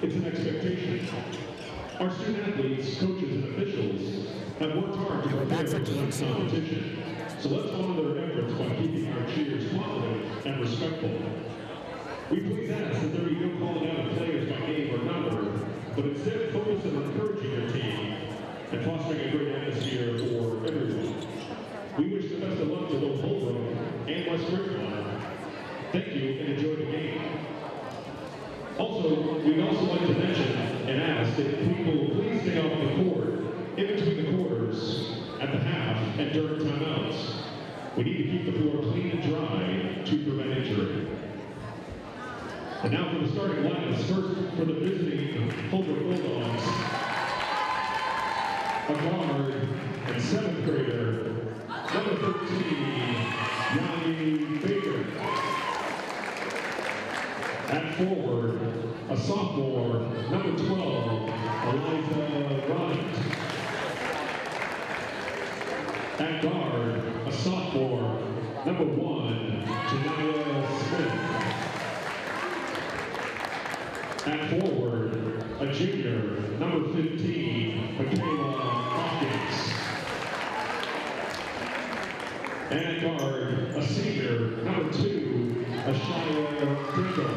It's an expectation. Our student athletes, coaches, and officials have worked hard to prepare for this competition. So let's honor their efforts by keeping our cheers positive and respectful. We please ask that there be no calling out of players by name or number, but instead focus on encouraging your team and fostering a great atmosphere for everyone. We wish the best of luck to both Holbrook and West Bridgewater. Thank you and enjoy the game. Also, we'd also like to mention and ask that people will please stay off the court in between the quarters, at the half, and during timeouts. We need to keep the floor clean and dry to prevent injury. And now for the starting lineups, first for the visiting Holbrook Bulldogs, a guard and 7th grader, number 13, Yanni Baker. At forward, a sophomore, number 12, Eliza Bryant. At guard, a sophomore, number 1, Janaya Smith. At forward, a junior, number 15, Michaela Hopkins. And at guard, a senior, number 2, Ashaya Dingle.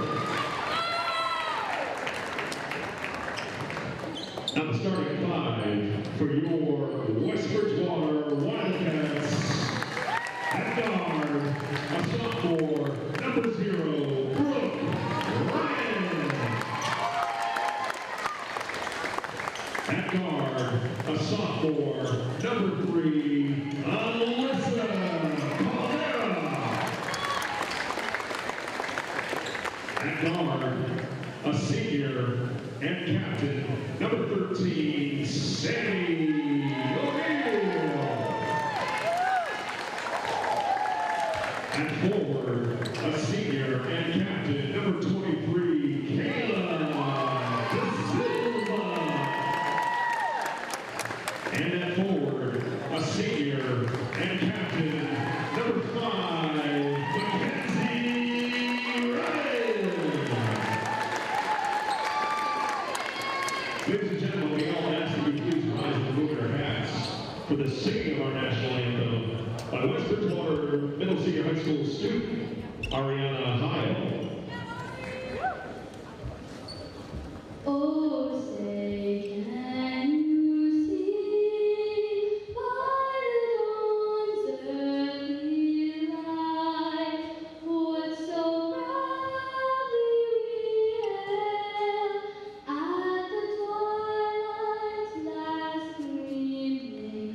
Now the starting 5 for your West Bridgewater Wildcats. At guard, a sophomore, number 0, Brooke Ryan. At guard, a sophomore, number 3, Alyssa Caldera. At guard, a senior and captain, number 13, Sammy O'Neill. And forward, a senior and captain, number 23, Kayla De Silva. And at forward, a senior and captain, West Bridgewater Middle Senior High School student, Ariana Heil. Oh, say can you see by the dawn's early light what so proudly we hailed at the twilight's last gleaming,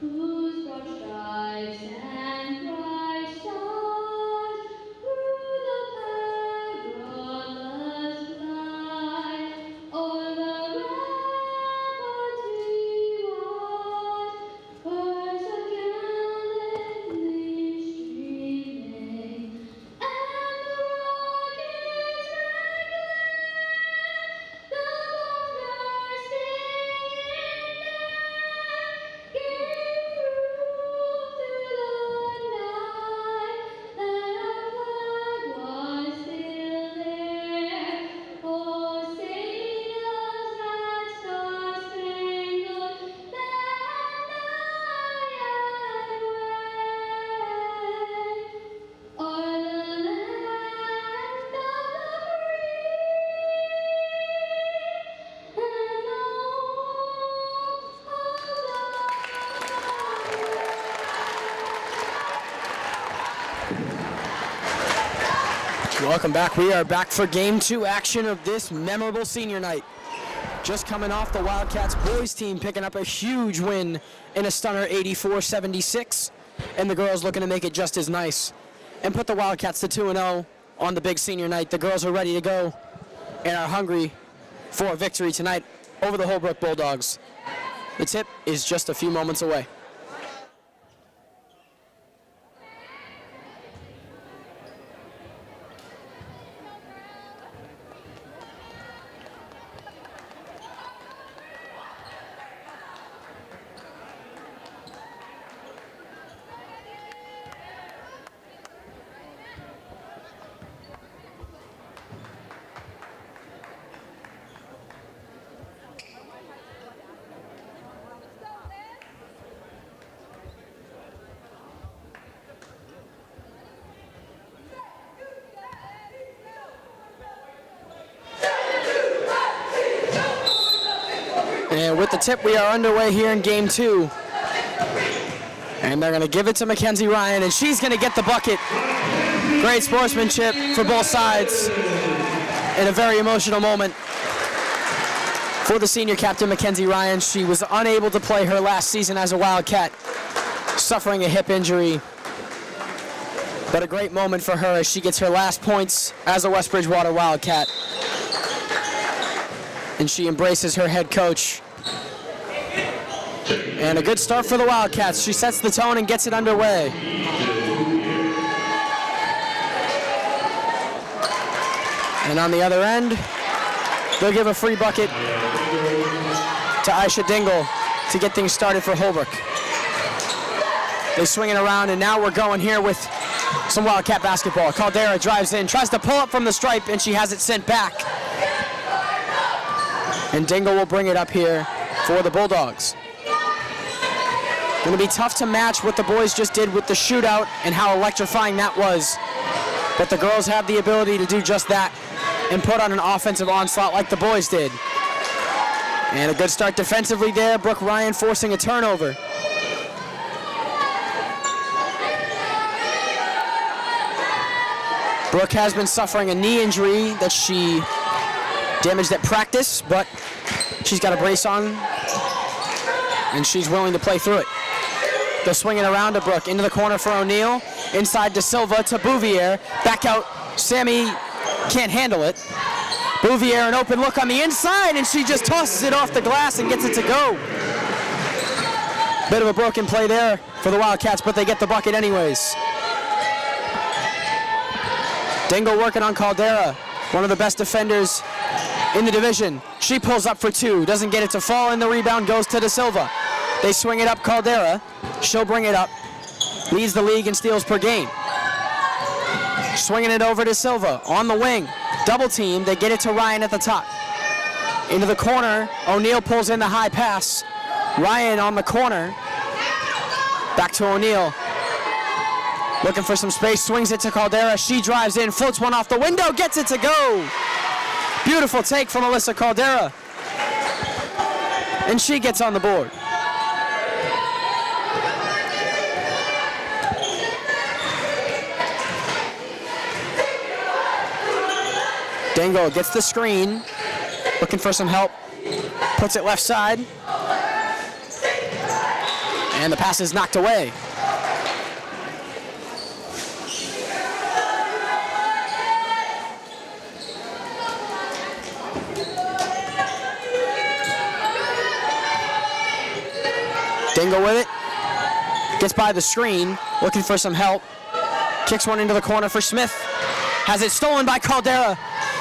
whose broad stripes and bright stars through the perilous flight o'er the ramparts we watched, birds are gallantly streaming, and the rockets regular, the bombs bursting in air, gave proof through the night that our flag was still there. Oh, sing us that star-spangled banner, o'er the land of the free and the Welcome back. We are back for Game 2 action of this memorable senior night. Just coming off the Wildcats boys team picking up a huge win in a stunner 84-76, and the girls looking to make it just as nice and put the Wildcats to 2-0 on the big senior night. The girls are ready to go and are hungry for a victory tonight over the Holbrook Bulldogs. The tip is just a few moments away. And with the tip, we are underway here in Game 2. And they're going to give it to Mackenzie Ryan, and she's going to get the bucket. Great sportsmanship for both sides in a very emotional moment for the senior captain, Mackenzie Ryan. She was unable to play her last season as a Wildcat, suffering a hip injury. But a great moment for her as she gets her last points as a West Bridgewater Wildcat. And she embraces her head coach. And a good start for the Wildcats. She sets the tone and gets it underway. And on the other end, they'll give a free bucket to Aisha Dingle to get things started for Holbrook. They swing it around, and now we're going here with some Wildcat basketball. Caldera drives in, tries to pull up from the stripe, and she has it sent back. And Dingle will bring it up here for the Bulldogs. Going to be tough to match what the boys just did with the shootout and how electrifying that was. But the girls have the ability to do just that and put on an offensive onslaught like the boys did. And a good start defensively there. Brooke Ryan forcing a turnover. Brooke has been suffering a knee injury that she damaged at practice, but she's got a brace on and she's willing to play through it. They'll swing it around to Brooke, into the corner for O'Neill, inside to Silva to Bouvier, back out, Sammy can't handle it. Bouvier, an open look on the inside, and she just tosses it off the glass and gets it to go. Bit of a broken play there for the Wildcats, but they get the bucket anyways. Dingle working on Caldera, one of the best defenders in the division. She pulls up for two, doesn't get it to fall, and the rebound goes to De Silva. They swing it up Caldera. She'll bring it up. Leads the league in steals per game. Swinging it over to Silva on the wing. Double team. They get it to Ryan at the top. Into the corner. O'Neill pulls in the high pass. Ryan on the corner. Back to O'Neill. Looking for some space, swings it to Caldera. She drives in, floats one off the window, gets it to go. Beautiful take from Alyssa Caldera. And she gets on the board. Dingle gets the screen, looking for some help, puts it left side, and the pass is knocked away. Dingle with it, gets by the screen, looking for some help, kicks one into the corner for Smith, has it stolen by Caldera.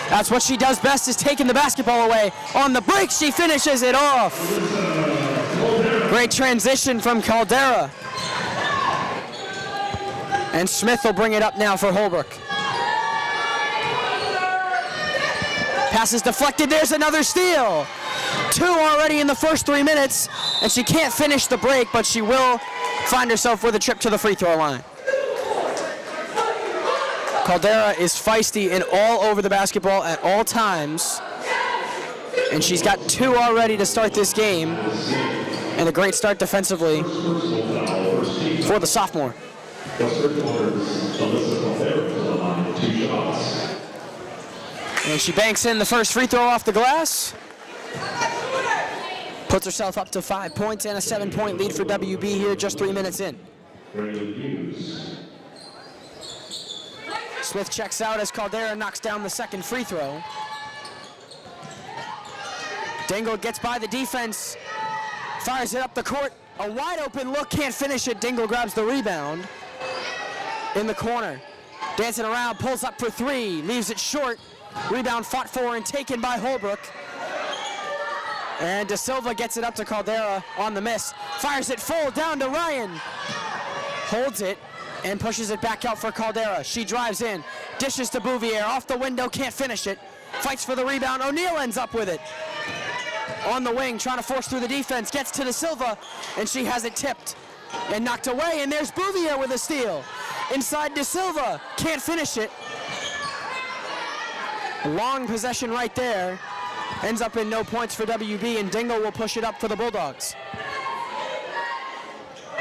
That's what she does best, is taking the basketball away. On the break, she finishes it off. Great transition from Caldera. And Smith will bring it up now for Holbrook. Pass is deflected, there's another steal. 2 already in the first 3 minutes, and she can't finish the break, but she will find herself with a trip to the free throw line. Caldera is feisty and all over the basketball at all times. And she's got 2 already to start this game. And a great start defensively for the sophomore. And she banks in the first free throw off the glass. Puts herself up to 5 points and a 7-point lead for WB here just 3 minutes in. Smith checks out as Caldera knocks down the second free throw. Dingle gets by the defense, fires it up the court. A wide open look, can't finish it. Dingle grabs the rebound in the corner. Dancing around, pulls up for 3, leaves it short. Rebound fought for and taken by Holbrook. And De Silva gets it up to Caldera on the miss. Fires it full down to Ryan. Holds it and pushes it back out for Caldera. She drives in, dishes to Bouvier, off the window, can't finish it. Fights for the rebound, O'Neal ends up with it. On the wing, trying to force through the defense, gets to De Silva, and she has it tipped and knocked away, and there's Bouvier with a steal. Inside De Silva, can't finish it. A long possession right there. Ends up in no points for WB, and Dingle will push it up for the Bulldogs.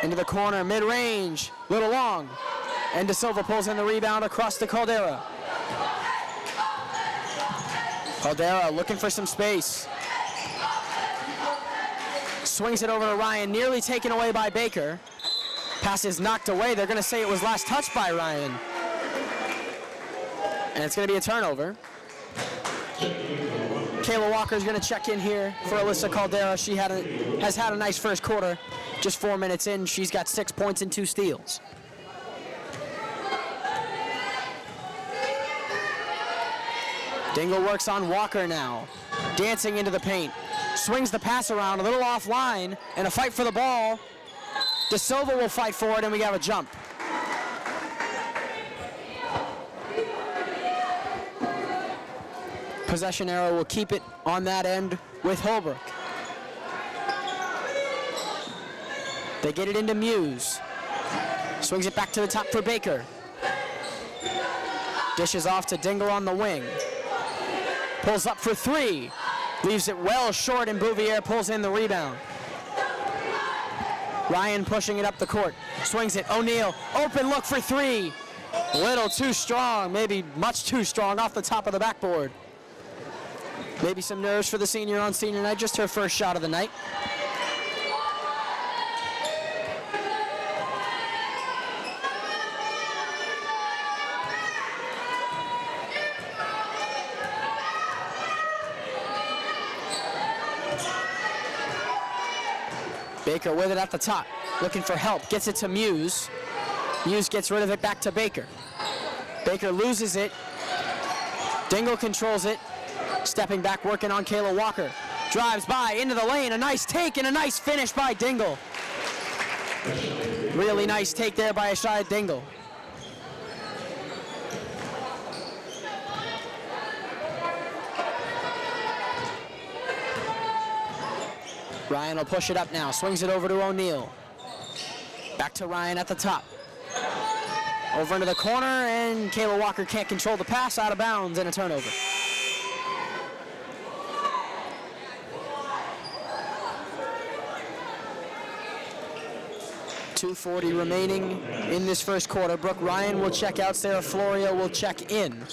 Into the corner, mid-range, little long. And De Silva pulls in the rebound across to Caldera. Caldera looking for some space. Swings it over to Ryan, nearly taken away by Baker. Pass is knocked away. They're going to say it was last touched by Ryan. And it's going to be a turnover. Kayla Walker's going to check in here for Alyssa Caldera. She has had a nice first quarter. Just 4 minutes in, she's got 6 points and 2 steals. Dingle works on Walker now. Dancing into the paint. Swings the pass around, a little offline, and a fight for the ball. De Silva will fight for it, and we have a jump. Possession arrow will keep it on that end with Holbrook. They get it into Muse. Swings it back to the top for Baker. Dishes off to Dingle on the wing. Pulls up for 3. Leaves it well short, and Bouvier pulls in the rebound. Ryan pushing it up the court. Swings it, O'Neal, open look for 3. Little too strong, maybe much too strong off the top of the backboard. Maybe some nerves for the senior on senior night, just her first shot of the night. Baker with it at the top, looking for help, gets it to Muse. Muse gets rid of it back to Baker. Baker loses it. Dingle controls it. Stepping back, working on Kayla Walker. Drives by, into the lane, a nice take and a nice finish by Dingle. Really nice take there by Ashaya Dingle. Ryan will push it up now, swings it over to O'Neal. Back to Ryan at the top. Over into the corner, and Kayla Walker can't control the pass, out of bounds, and a turnover. .240 remaining in this first quarter. Brooke Ryan will check out. Sarah Florio will check in.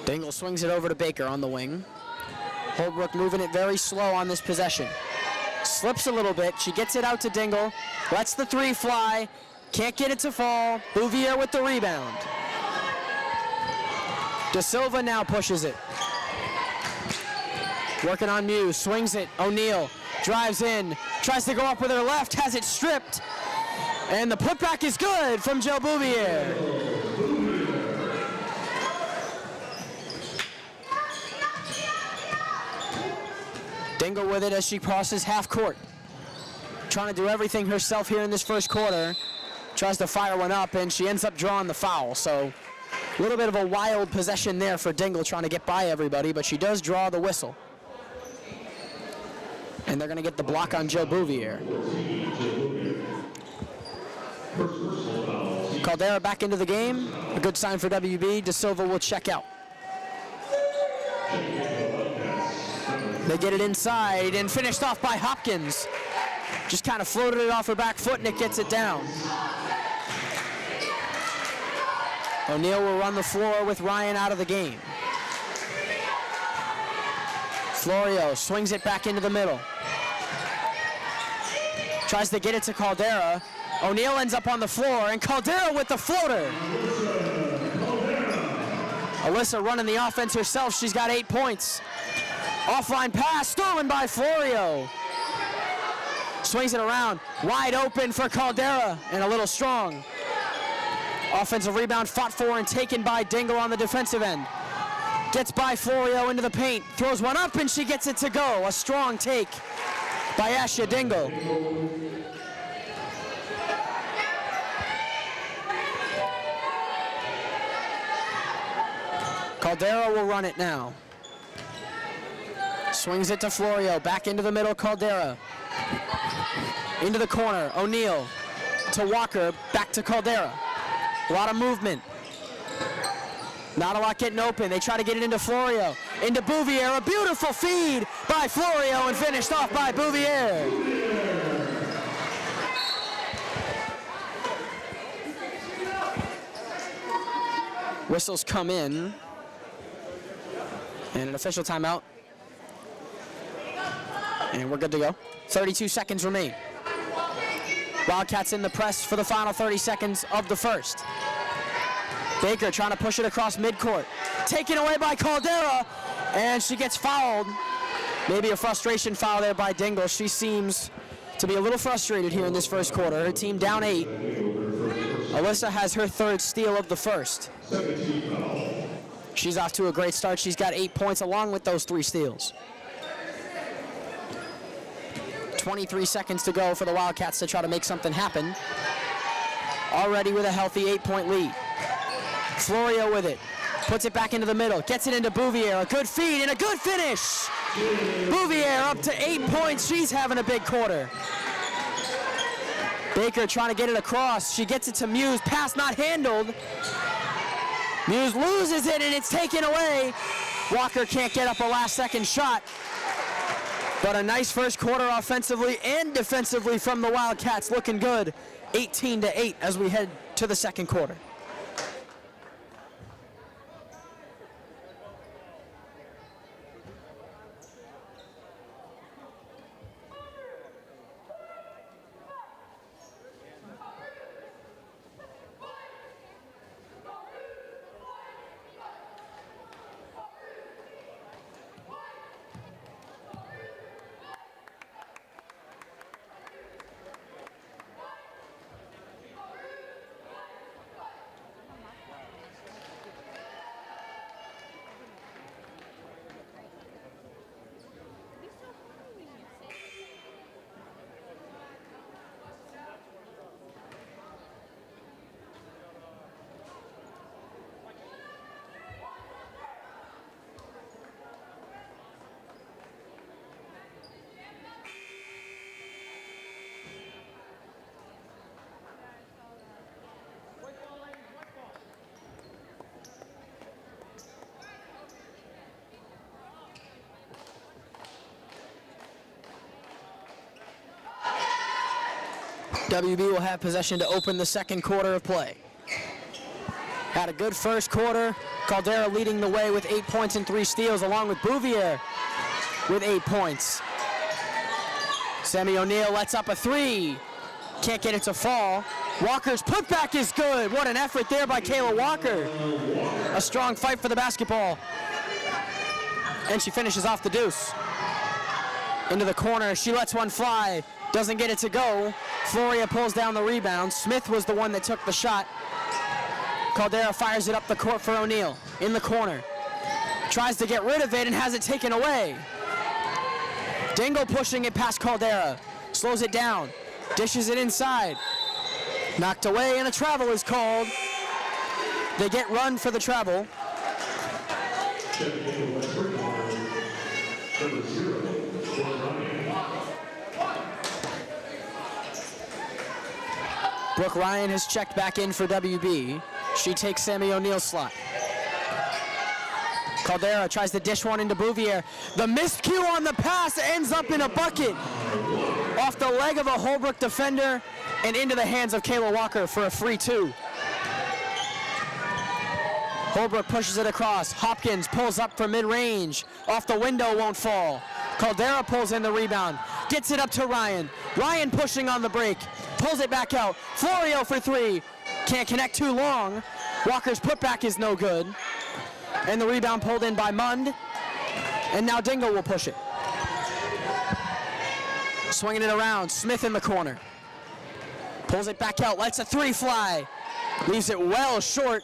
Dingle swings it over to Baker on the wing. Holbrook moving it very slow on this possession. Slips a little bit. She gets it out to Dingle. Lets the three fly. Can't get it to fall. Bouvier with the rebound. De Silva now pushes it. Working on Muse, swings it. O'Neal drives in, tries to go up with her left, has it stripped. And the putback is good from Joe Bouvier. Dingle with it as she crosses half court. Trying to do everything herself here in this first quarter. Tries to fire one up, and she ends up drawing the foul. So a little bit of a wild possession there for Dingle, trying to get by everybody, but she does draw the whistle. And they're going to get the block on Joe Bouvier. Caldera back into the game. A good sign for WB. De Silva will check out. They get it inside and finished off by Hopkins. Just kind of floated it off her back foot, and it gets it down. O'Neal will run the floor with Ryan out of the game. Florio swings it back into the middle. Tries to get it to Caldera. O'Neal ends up on the floor, and Caldera with the floater. Alyssa running the offense herself. She's got 8 points. Offline pass, stolen by Florio. Swings it around, wide open for Caldera, and a little strong. Offensive rebound fought for and taken by Dingle on the defensive end. Gets by Florio into the paint, throws one up, and she gets it to go. A strong take by Asha Dingle. Caldera will run it now. Swings it to Florio, back into the middle, Caldera. Into the corner, O'Neal to Walker, back to Caldera. A lot of movement. Not a lot getting open. They try to get it into Florio. Into Bouvier, a beautiful feed by Florio and finished off by Bouvier. Whistles come in. And an official timeout. And we're good to go. 32 seconds remain. Wildcats in the press for the final 30 seconds of the first. Baker trying to push it across midcourt. Taken away by Caldera, and she gets fouled. Maybe a frustration foul there by Dingle. She seems to be a little frustrated here in this first quarter. Her team down 8. Alyssa has her third steal of the first. She's off to a great start. She's got 8 points along with those 3 steals. 23 seconds to go for the Wildcats to try to make something happen. Already with a healthy 8-point lead. Florio with it. Puts it back into the middle. Gets it into Bouvier. A good feed and a good finish. Bouvier up to 8 points. She's having a big quarter. Baker trying to get it across. She gets it to Muse. Pass not handled. Muse loses it and it's taken away. Walker can't get up a last-second shot. But a nice first quarter offensively and defensively from the Wildcats. Looking good. 18-8 as we head to the second quarter. WB will have possession to open the second quarter of play. Had a good first quarter. Caldera leading the way with 8 points and 3 steals, along with Bouvier with 8 points. Sammy O'Neal lets up a 3. Can't get it to fall. Walker's putback is good. What an effort there by Kayla Walker. A strong fight for the basketball. And she finishes off the deuce. Into the corner, she lets one fly. Doesn't get it to go. Floria pulls down the rebound. Smith was the one that took the shot. Caldera fires it up the court for O'Neal. In the corner. Tries to get rid of it and has it taken away. Dingle pushing it past Caldera. Slows it down. Dishes it inside. Knocked away and a travel is called. They get run for the travel. Brooke Ryan has checked back in for WB. She takes Sammy O'Neal's slot. Caldera tries to dish one into Bouvier. The miscue on the pass ends up in a bucket. Off the leg of a Holbrook defender and into the hands of Kayla Walker for a free 2. Holbrook pushes it across. Hopkins pulls up from mid-range. Off the window, won't fall. Caldera pulls in the rebound. Gets it up to Ryan. Ryan pushing on the break. Pulls it back out. Florio for 3. Can't connect too long. Walker's putback is no good. And the rebound pulled in by Mund. And now Dingle will push it. Swinging it around. Smith in the corner. Pulls it back out. Lets a 3 fly. Leaves it well short.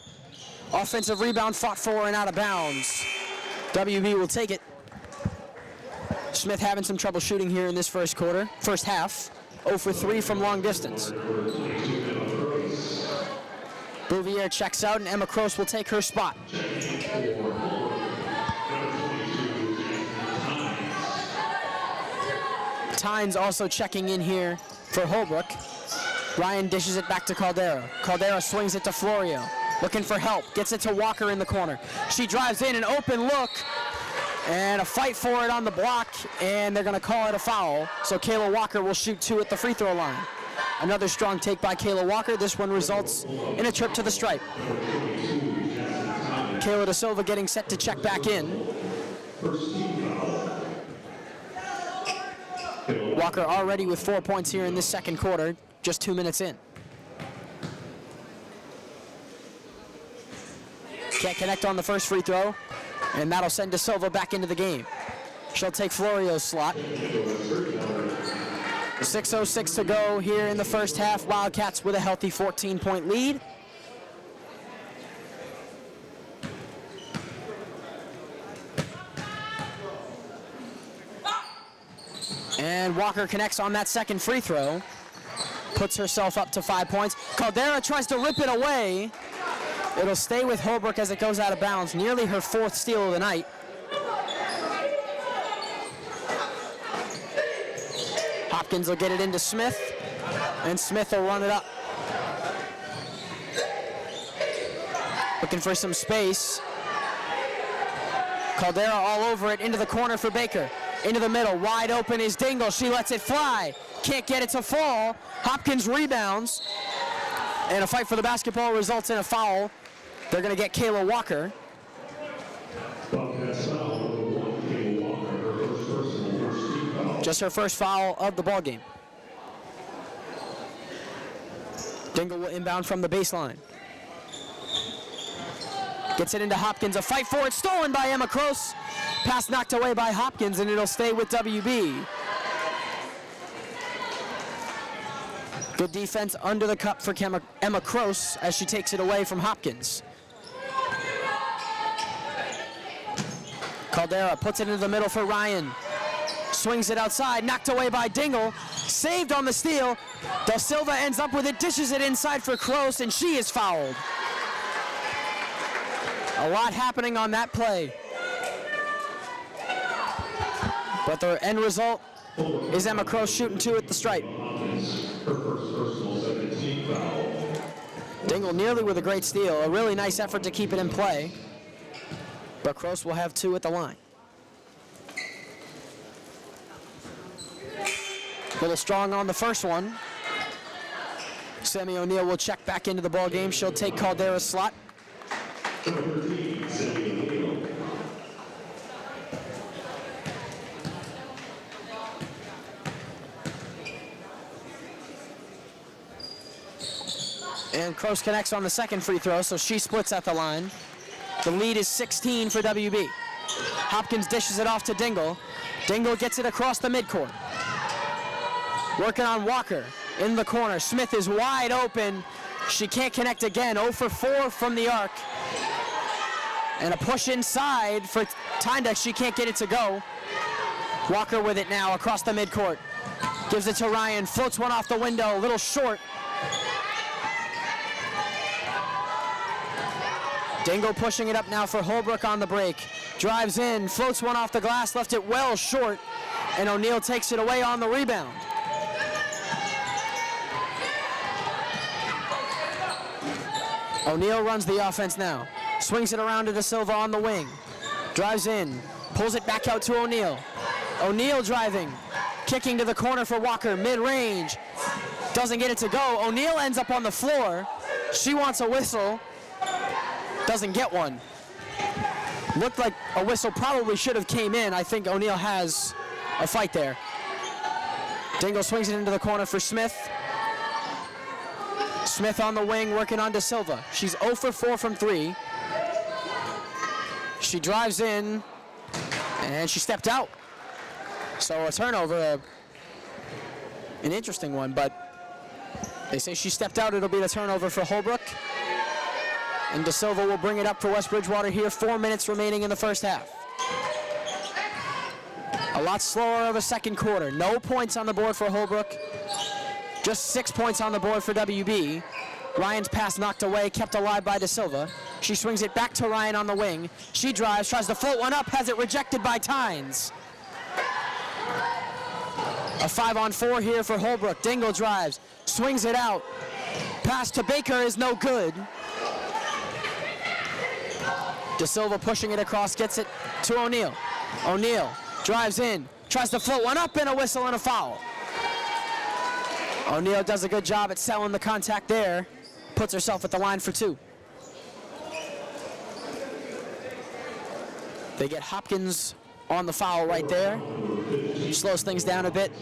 Offensive rebound fought for and out of bounds. WB will take it. Smith having some trouble shooting here in this first half. 0 for 3 from long distance. Bouvier checks out and Emma Croce will take her spot. Tynes also checking in here for Holbrook. Ryan dishes it back to Caldera. Caldera swings it to Florio. Looking for help. Gets it to Walker in the corner. She drives in, an open look. And a fight for it on the block. And they're going to call it a foul. So Kayla Walker will shoot 2 at the free throw line. Another strong take by Kayla Walker. This one results in a trip to the stripe. Kayla Da Silva getting set to check back in. Walker already with 4 points here in this second quarter. Just 2 minutes in. Can't connect on the first free throw, and that'll send Da Silva back into the game. She'll take Florio's slot. 6:06 to go here in the first half. Wildcats with a healthy 14-point lead. And Walker connects on that second free throw. Puts herself up to 5 points. Caldera tries to rip it away. It'll stay with Holbrook as it goes out of bounds. Nearly her 4th steal of the night. Hopkins will get it into Smith, and Smith will run it up. Looking for some space. Caldera all over it, into the corner for Baker. Into the middle, wide open is Dingle. She lets it fly. Can't get it to fall. Hopkins rebounds. And a fight for the basketball results in a foul. They're going to get Kayla Walker. Just her first foul of the ball game. Dingle will inbound from the baseline. Gets it into Hopkins. A fight for it. Stolen by Emma Croce. Pass knocked away by Hopkins, and it'll stay with WB. Good defense under the cup for Emma Croce as she takes it away from Hopkins. Caldera puts it into the middle for Ryan. Swings it outside, knocked away by Dingle. Saved on the steal. Da Silva ends up with it, dishes it inside for Croce, and she is fouled. A lot happening on that play. But the end result is Emma Croce shooting 2 at the stripe. Dingle nearly with a great steal. A really nice effort to keep it in play. But Croce will have 2 at the line. A little strong on the first one. Sammy O'Neill will check back into the ball game. She'll take Caldera's slot. Number 13, Sammy O'Neill. And Kroos connects on the second free throw, so she splits at the line. The lead is 16 for WB. Hopkins dishes it off to Dingle. Dingle gets it across the midcourt. Working on Walker in the corner. Smith is wide open. She can't connect again. 0 for 4 from the arc. And a push inside for Tyndek. She can't get it to go. Walker with it now across the midcourt. Gives it to Ryan. Floats one off the window. A little short. Dingle pushing it up now for Holbrook on the break. Drives in, floats one off the glass, left it well short, and O'Neill takes it away on the rebound. O'Neill runs the offense now. Swings it around to De Silva on the wing. Drives in, pulls it back out to O'Neill. O'Neill driving, kicking to the corner for Walker, mid-range. Doesn't get it to go. O'Neill ends up on the floor. She wants a whistle. Doesn't get one. Looked like a whistle probably should have came in. I think O'Neill has a fight there. Dingle swings it into the corner for Smith. Smith on the wing working on De Silva. She's 0 for 4 from 3. She drives in and she stepped out. So a turnover, an interesting one, but they say she stepped out. It'll be the turnover for Holbrook. And De Silva will bring it up for West Bridgewater here. 4 minutes remaining in the first half. A lot slower of a second quarter. No points on the board for Holbrook. Just 6 points on the board for WB. Ryan's pass knocked away, kept alive by De Silva. She swings it back to Ryan on the wing. She drives, tries to float one up, has it rejected by Tynes. A 5-on-4 here for Holbrook. Dingle drives, swings it out. Pass to Baker is no good. De Silva pushing it across, gets it to O'Neill. O'Neill drives in, tries to float one up, and a whistle and a foul. O'Neill does a good job at selling the contact there. Puts herself at the line for 2. They get Hopkins on the foul right there. Slows things down a bit.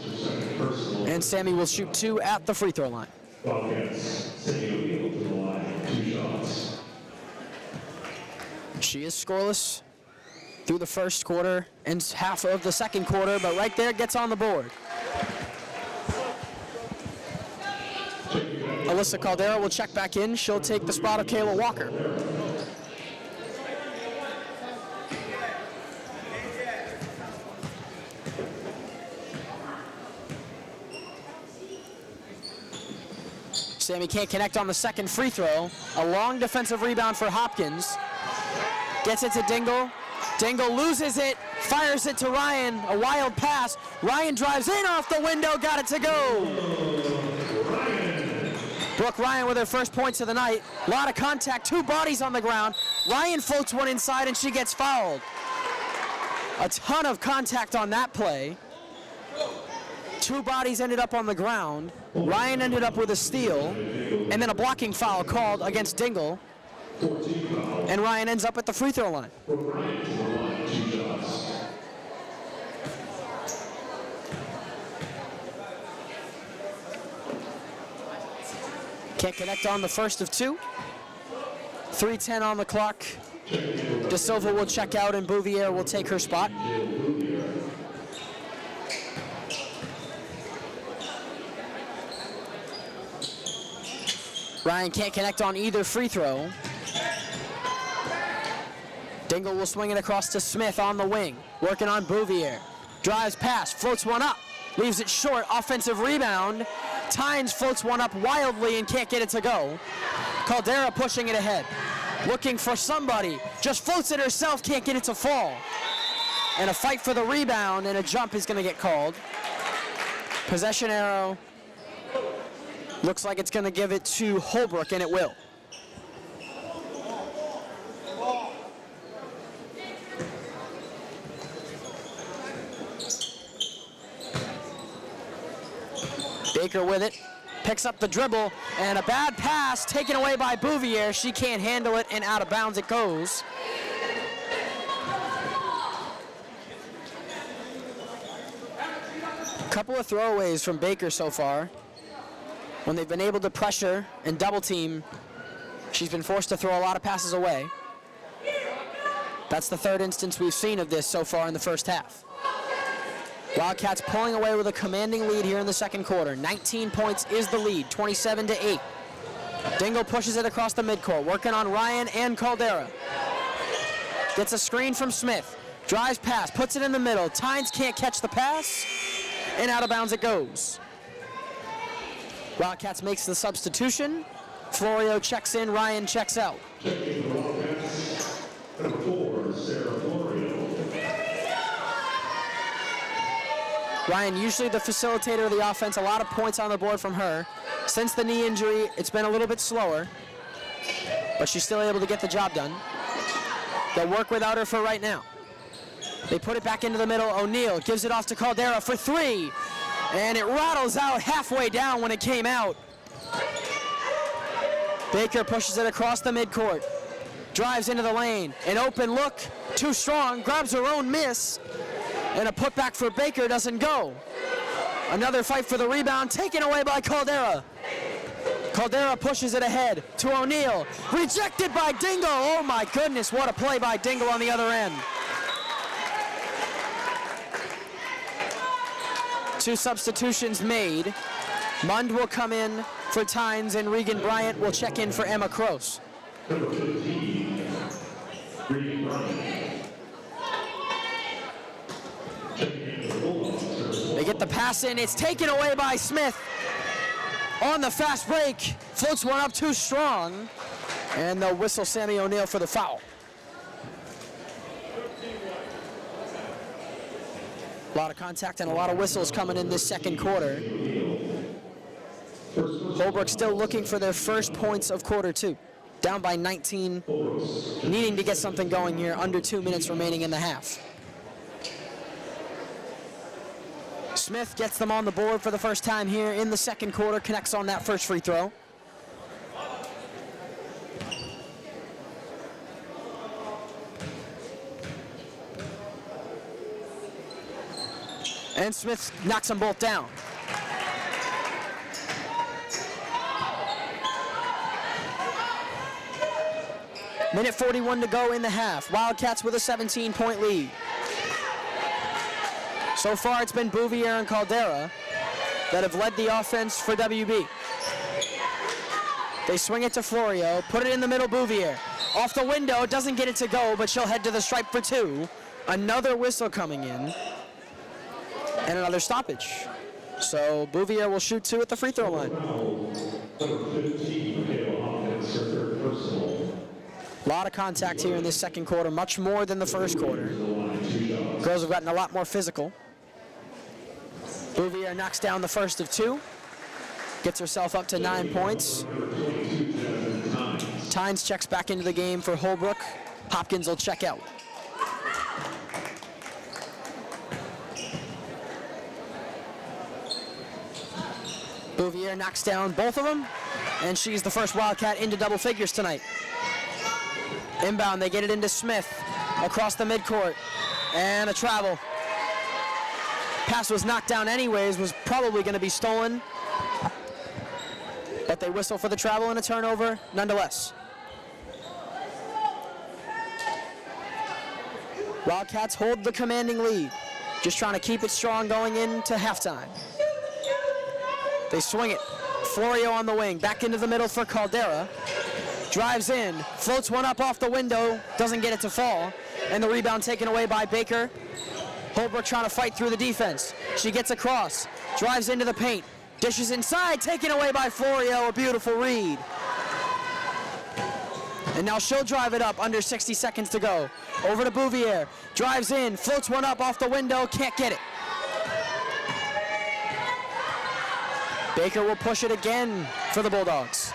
And Sammy will shoot 2 at the free throw line. Sammy O'Neill to the line, 2 shots. She is scoreless through the first quarter and half of the second quarter, but right there gets on the board. Alyssa Caldera will check back in. She'll take the spot of Kayla Walker. Sammy can't connect on the second free throw. A long defensive rebound for Hopkins. Gets it to Dingle. Dingle loses it, fires it to Ryan. A wild pass. Ryan drives in off the window, got it to go. Brooke Ryan with her first points of the night. A lot of contact, 2 bodies on the ground. Ryan floats one inside and she gets fouled. A ton of contact on that play. 2 bodies ended up on the ground. Ryan ended up with a steal, and then a blocking foul called against Dingle. And Ryan ends up at the free throw line. Can't connect on the first of 2. 3:10 on the clock. De Silva will check out and Bouvier will take her spot. Ryan can't connect on either free throw. Dingle will swing it across to Smith on the wing, working on Bouvier. Drives past, floats one up, leaves it short, offensive rebound. Tynes floats one up wildly and can't get it to go. Caldera pushing it ahead, looking for somebody, just floats it herself, can't get it to fall. And a fight for the rebound and a jump is gonna get called. Possession arrow. Looks like it's going to give it to Holbrook, and it will. Baker with it. Picks up the dribble, and a bad pass taken away by Bouvier. She can't handle it, and out of bounds it goes. Couple of throwaways from Baker so far. When they've been able to pressure and double team, she's been forced to throw a lot of passes away. That's the third instance we've seen of this so far in the first half. Wildcats pulling away with a commanding lead here in the second quarter. 19 points is the lead, 27-8. Dingle pushes it across the midcourt, working on Ryan and Caldera. Gets a screen from Smith, drives past, puts it in the middle. Tynes can't catch the pass, and out of bounds it goes. Wildcats makes the substitution. Florio checks in, Ryan checks out. Checking for Wildcats, number 4, Sarah Florio. Ryan, usually the facilitator of the offense, a lot of points on the board from her. Since the knee injury, it's been a little bit slower, but she's still able to get the job done. They'll work without her for right now. They put it back into the middle. O'Neal gives it off to Caldera for 3, and it rattles out halfway down when it came out. Baker pushes it across the midcourt, drives into the lane. An open look, too strong, grabs her own miss, and a putback for Baker doesn't go. Another fight for the rebound, taken away by Caldera. Caldera pushes it ahead to O'Neal, rejected by Dingle. Oh my goodness, what a play by Dingle on the other end. Two substitutions made. Mund will come in for Tynes, and Regan Bryant will check in for Emma Kroos. Number 15, Regan Bryant. Checking in for the Bulldogs. They get the pass in, it's taken away by Smith. On the fast break, floats one up too strong, and they'll whistle Sammy O'Neal for the foul. A lot of contact and a lot of whistles coming in this second quarter. Holbrook still looking for their first points of quarter two. Down by 19, needing to get something going here, under 2 minutes remaining in the half. Smith gets them on the board for the first time here in the second quarter, connects on that first free throw. And Smith knocks them both down. Minute 41 to go in the half. Wildcats with a 17-point lead. So far, it's been Bouvier and Caldera that have led the offense for WB. They swing it to Florio, put it in the middle, Bouvier. Off the window, doesn't get it to go, but she'll head to the stripe for 2. Another whistle coming in, and another stoppage. So Bouvier will shoot 2 at the free throw line. Number 15, Michaela Hopkins, her third personal. A lot of contact here in this second quarter, much more than the first quarter. Girls have gotten a lot more physical. Bouvier knocks down the first of 2. Gets herself up to 9 points. Tynes checks back into the game for Holbrook. Hopkins will check out. Bouvier knocks down both of them, and she's the first Wildcat into double figures tonight. Inbound, they get it into Smith across the midcourt, and a travel. Pass was knocked down anyways, was probably going to be stolen, but they whistle for the travel and a turnover nonetheless. Wildcats hold the commanding lead, just trying to keep it strong going into halftime. They swing it. Florio on the wing, back into the middle for Caldera. Drives in, floats one up off the window, doesn't get it to fall, and the rebound taken away by Baker. Holbrook trying to fight through the defense. She gets across, drives into the paint, dishes inside, taken away by Florio, a beautiful read. And now she'll drive it up, under 60 seconds to go. Over to Bouvier, drives in, floats one up off the window, can't get it. Baker will push it again for the Bulldogs.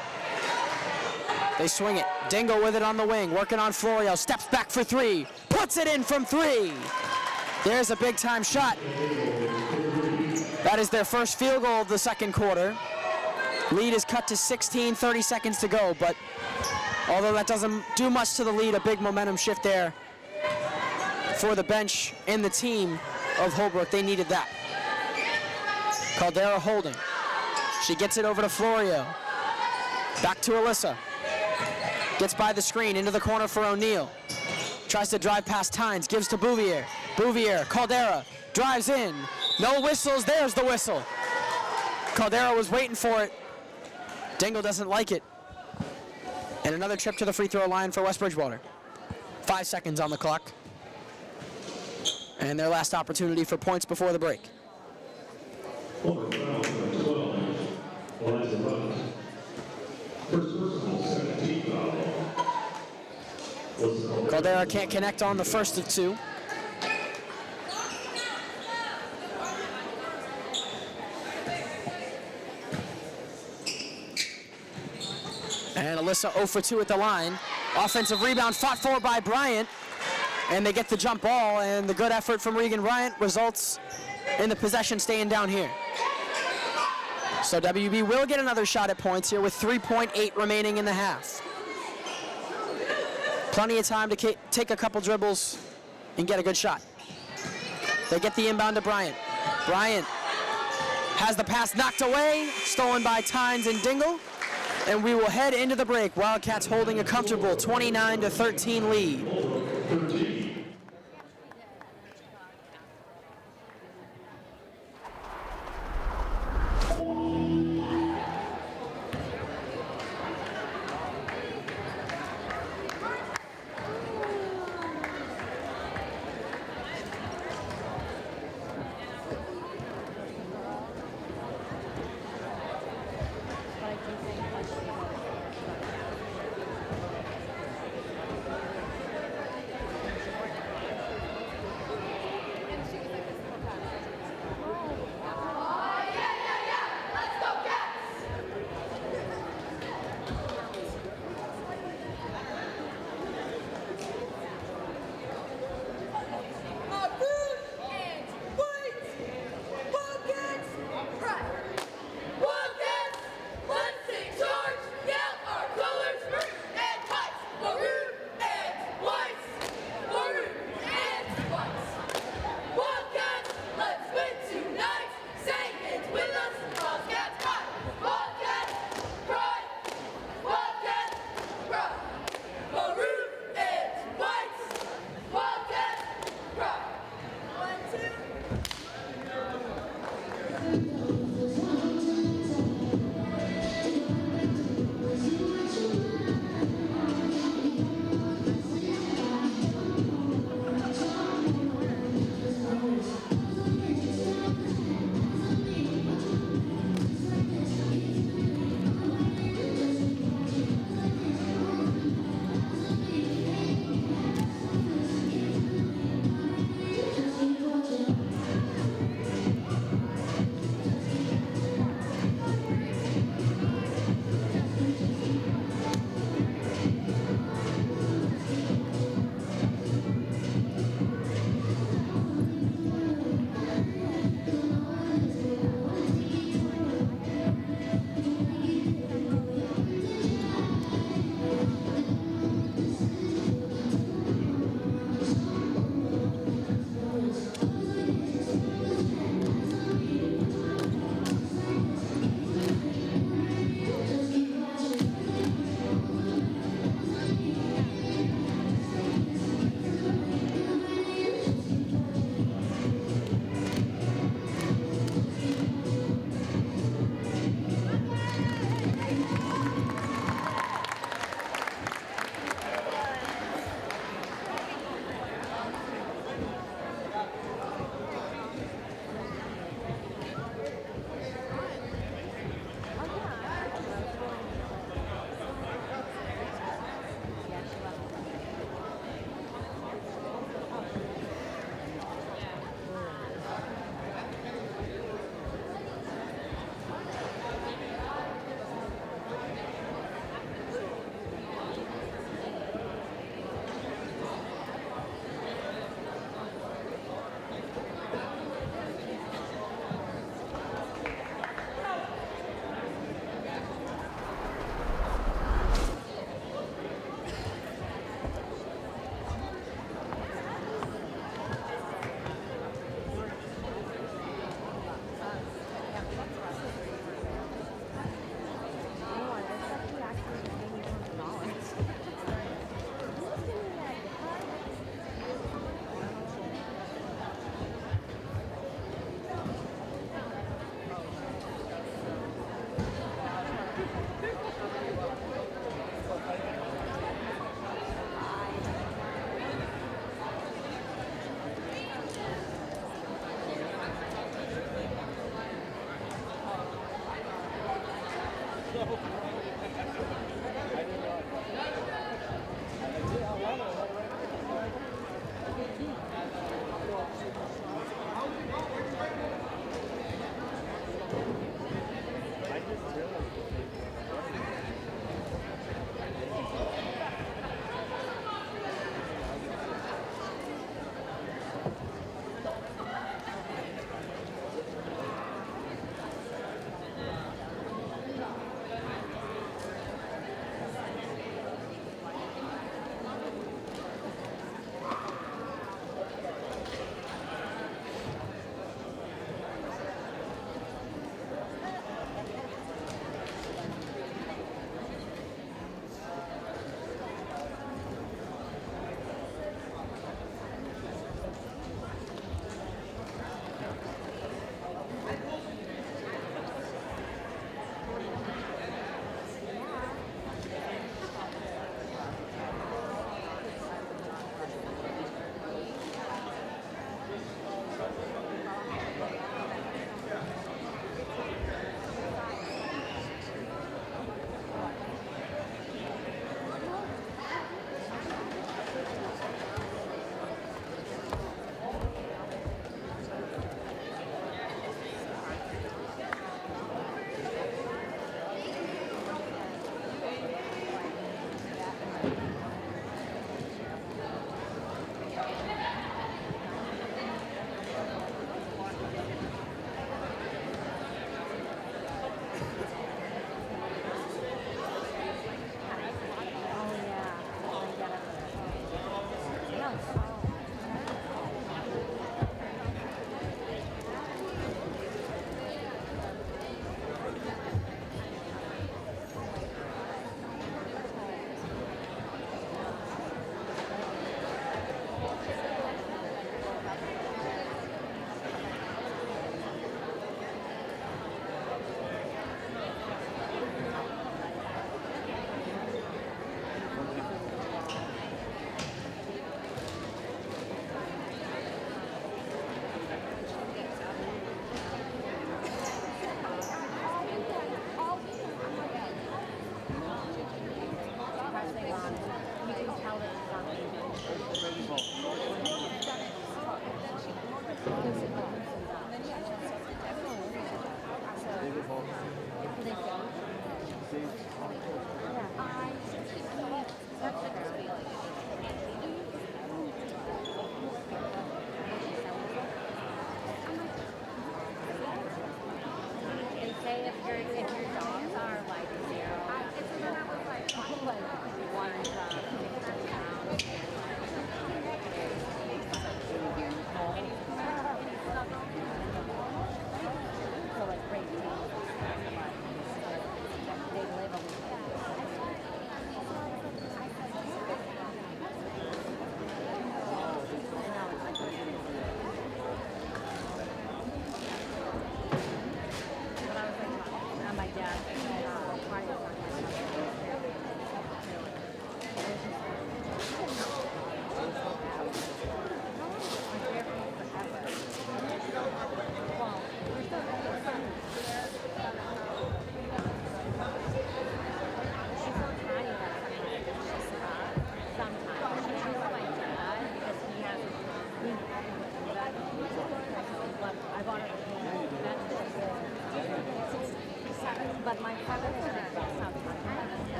They swing it. Dingle with it on the wing, working on Florio. Steps back for 3. Puts it in from 3. There's a big-time shot. That is their first field goal of the second quarter. Lead is cut to 16, 30 seconds to go, but although that doesn't do much to the lead, a big momentum shift there for the bench and the team of Holbrook. They needed that. Caldera holding. She gets it over to Florio. Back to Alyssa. Gets by the screen, into the corner for O'Neal. Tries to drive past Tynes, gives to Bouvier. Bouvier, Caldera, drives in. No whistles, there's the whistle. Caldera was waiting for it. Dingle doesn't like it. And another trip to the free throw line for West Bridgewater. 5 seconds on the clock. And their last opportunity for points before the break. Over foul number 12, Eliza Buck. First personal, 17 foul. Caldera can't connect on the first of two. And Alyssa 0 for 2 at the line. Offensive rebound fought for by Bryant. And they get the jump ball, and the good effort from Regan Bryant results in the possession staying down here. So WB will get another shot at points here with 3.8 remaining in the half. Plenty of time to take a couple dribbles and get a good shot. They get the inbound to Bryant. Bryant has the pass knocked away, stolen by Tynes and Dingle. And we will head into the break. Wildcats holding a comfortable 29-13 lead. 13.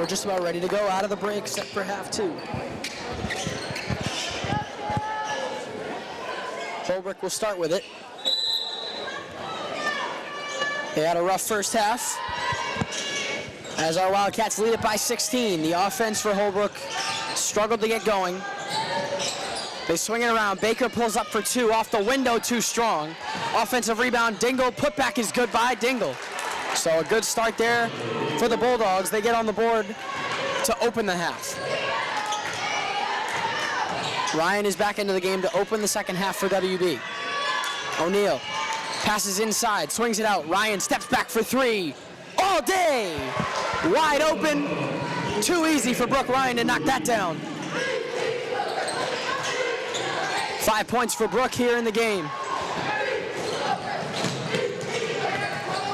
we're just about ready to go out of the break, set for half two. Holbrook will start with it. They had a rough first half, as our Wildcats lead it by 16. The offense for Holbrook struggled to get going. They swing it around. Baker pulls up for two. Off the window, too strong. Offensive rebound, Dingle. Putback is good by Dingle. So a good start there for the Bulldogs. They get on the board to open the half. Ryan is back into the game to open the second half for WB. O'Neal passes inside, swings it out. Ryan steps back for three. All day! Wide open. Too easy for Brooke Ryan to knock that down. 5 points for Brooke here in the game.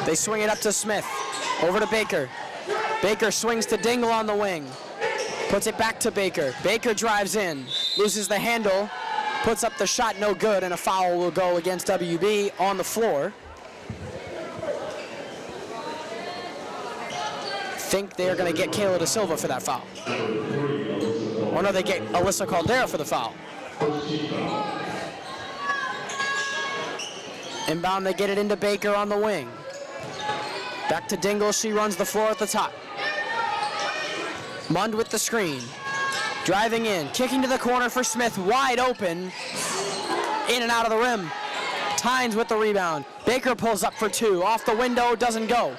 They swing it up to Smith. Over to Baker. Baker swings to Dingle on the wing. Puts it back to Baker. Baker drives in. Loses the handle. Puts up the shot, no good, and a foul will go against WB on the floor. Think they are going to get Kayla Da Silva for that foul. Or no, they get Alyssa Caldera for the foul. Inbound, they get it into Baker on the wing. Back to Dingle, she runs the floor at the top. Mund with the screen. Driving in, kicking to the corner for Smith, wide open. In and out of the rim. Tynes with the rebound. Baker pulls up for two. Off the window, doesn't go.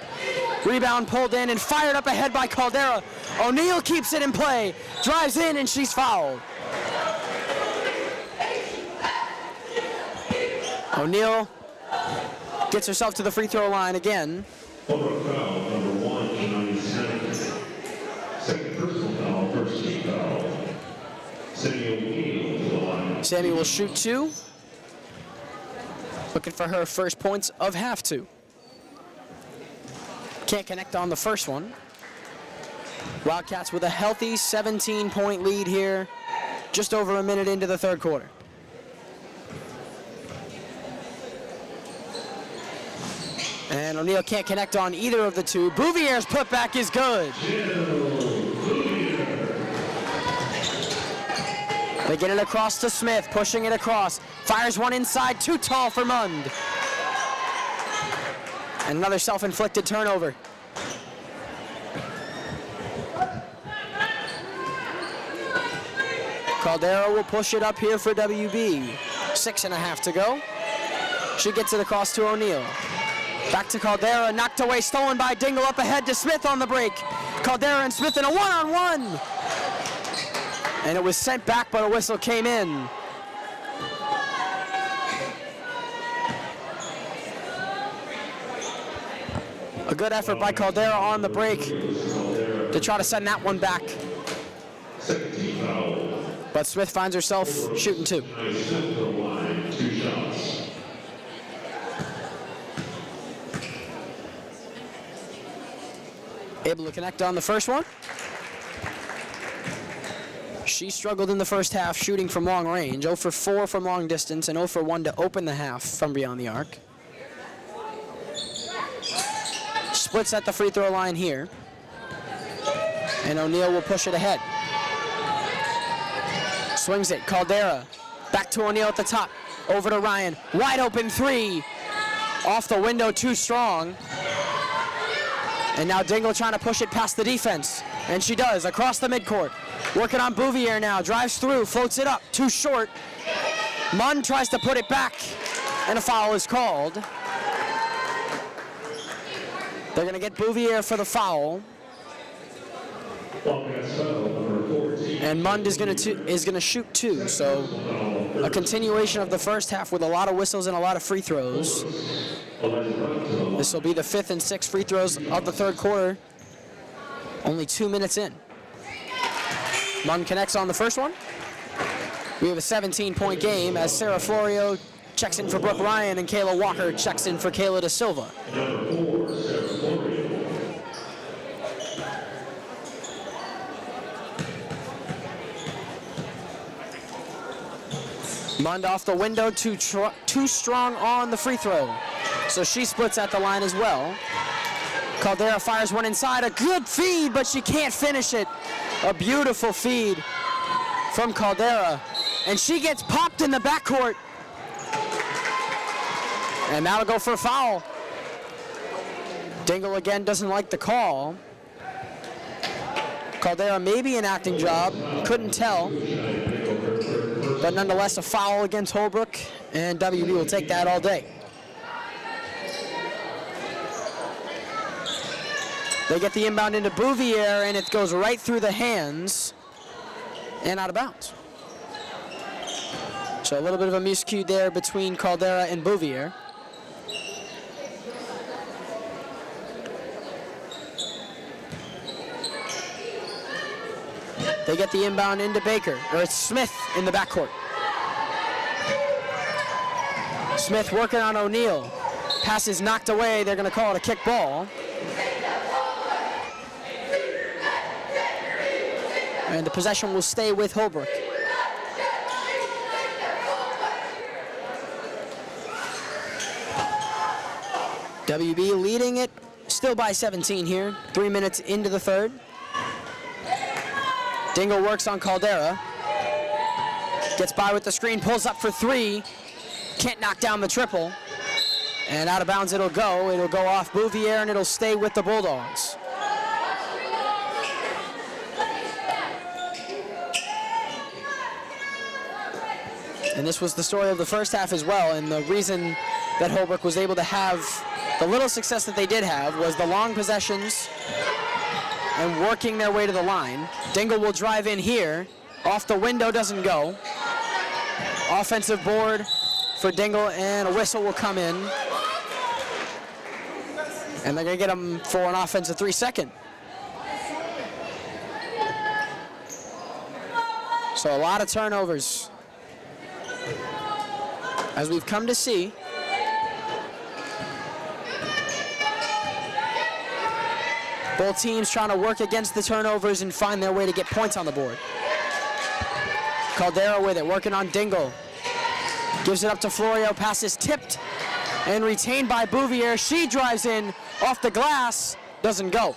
Rebound pulled in and fired up ahead by Caldera. O'Neal keeps it in play. Drives in and she's fouled. O'Neal gets herself to the free throw line again. Holbrook foul, number 197. Second personal foul, first team foul. Sammy O'Neal to the line. Sammy will shoot two. Looking for her first points of half two. Can't connect on the first one. Wildcats with a healthy 17-point lead here, just over a minute into the third quarter. And O'Neal can't connect on either of the two. Bouvier's putback is good. They get it across to Smith, pushing it across. Fires one inside, too tall for Mund. And another self-inflicted turnover. Caldera will push it up here for WB. 6.5 to go. She gets it across to O'Neal. Back to Caldera, knocked away, stolen by Dingle, up ahead to Smith on the break. Caldera and Smith in a one-on-one. And it was sent back, but a whistle came in. A good effort by Caldera on the break to try to send that one back. But Smith finds herself shooting two. Able to connect on the first one. She struggled in the first half shooting from long range, 0 for 4 from long distance and 0 for 1 to open the half from beyond the arc. Splits at the free throw line here. And O'Neal will push it ahead. Swings it, Caldera. Back to O'Neal at the top. Over to Ryan. Wide open three. Off the window, too strong. And now Dingle trying to push it past the defense. And she does, across the midcourt. Working on Bouvier now, drives through, floats it up, too short. Mund tries to put it back, and a foul is called. They're gonna get Bouvier for the foul. And Mund is gonna shoot two, so a continuation of the first half with a lot of whistles and a lot of free throws. This will be the 5th and 6th free throws of the third quarter. Only 2 minutes in. Mund connects on the first one. We have a 17-point game as Sarah Florio checks in for Brooke Ryan and Kayla Walker checks in for Kayla Da Silva. Mund off the window, too strong on the free throw. So she splits at the line as well. Caldera fires one inside, a good feed, but she can't finish it. A beautiful feed from Caldera. And she gets popped in the backcourt. And that'll go for a foul. Dingle again doesn't like the call. Caldera maybe an acting job, couldn't tell. But nonetheless, a foul against Holbrook, and WB will take that all day. They get the inbound into Bouvier, and it goes right through the hands and out of bounds. So a little bit of a miscue there between Caldera and Bouvier. They get the inbound into Baker, or it's Smith in the backcourt. Smith working on O'Neal. Pass is knocked away. They're going to call it a kick ball. And the possession will stay with Holbrook. WB leading it, still by 17 here. 3 minutes into the third. Dingle works on Caldera. Gets by with the screen, pulls up for three. Can't knock down the triple. And out of bounds it'll go. It'll go off Bouvier and it'll stay with the Bulldogs. And this was the story of the first half as well. And the reason that Holbrook was able to have the little success that they did have was the long possessions and working their way to the line. Dingle will drive in here. Off the window, doesn't go. Offensive board for Dingle, and a whistle will come in. And they're going to get him for an offensive 3-second. So a lot of turnovers, as we've come to see. Both teams trying to work against the turnovers and find their way to get points on the board. Caldera with it, working on Dingle. Gives it up to Florio, pass is tipped and retained by Bouvier. She drives in off the glass, doesn't go.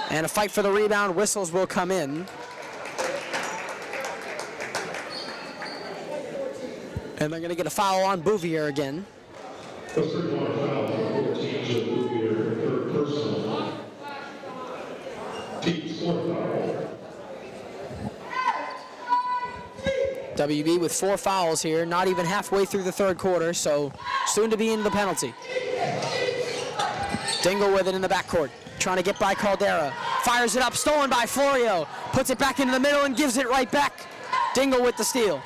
And a fight for the rebound, whistles will come in. And they're gonna get a foul on Bouvier again. Those are more fouls on both teams with Bouvier, third personal. Team score foul. WB with 4 fouls here, not even halfway through the third quarter, so soon to be into the penalty. Dingle with it in the backcourt, trying to get by Caldera. Fires it up, stolen by Florio. Puts it back into the middle and gives it right back. Dingle with the steal.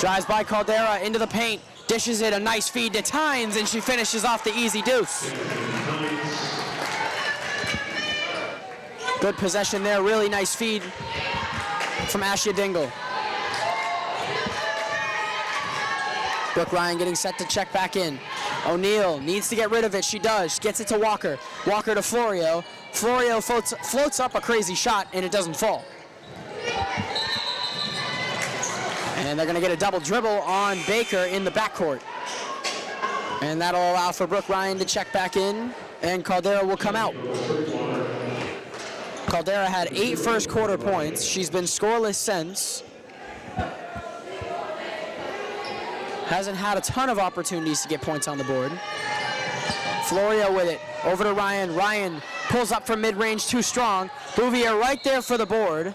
Drives by Caldera into the paint, dishes it, a nice feed to Tynes, and she finishes off the easy deuce. Good possession there, really nice feed from Ashia Dingle. Brooke Ryan getting set to check back in. O'Neal needs to get rid of it. She does. She gets it to Walker. Walker to Florio. Florio floats up a crazy shot, and it doesn't fall. And they're going to get a double dribble on Baker in the backcourt. And that'll allow for Brooke Ryan to check back in, and Caldera will come out. Caldera had 8 first quarter points. She's been scoreless since. Hasn't had a ton of opportunities to get points on the board. Florio with it, over to Ryan. Ryan pulls up from mid-range, too strong. Bouvier right there for the board.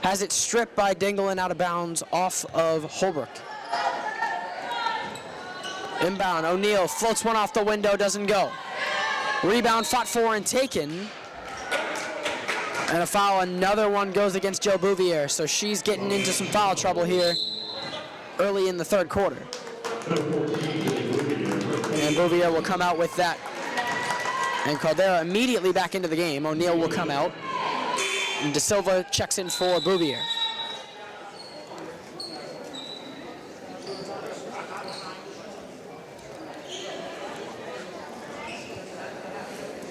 Has it stripped by Dingle and out of bounds off of Holbrook. Inbound, O'Neal floats one off the window, doesn't go. Rebound fought for and taken. And a foul, another one goes against Joe Bouvier, so she's getting into some foul trouble here early in the third quarter. And Bouvier will come out with that. And Caldera immediately back into the game. O'Neal will come out. And De Silva checks in for Bouvier.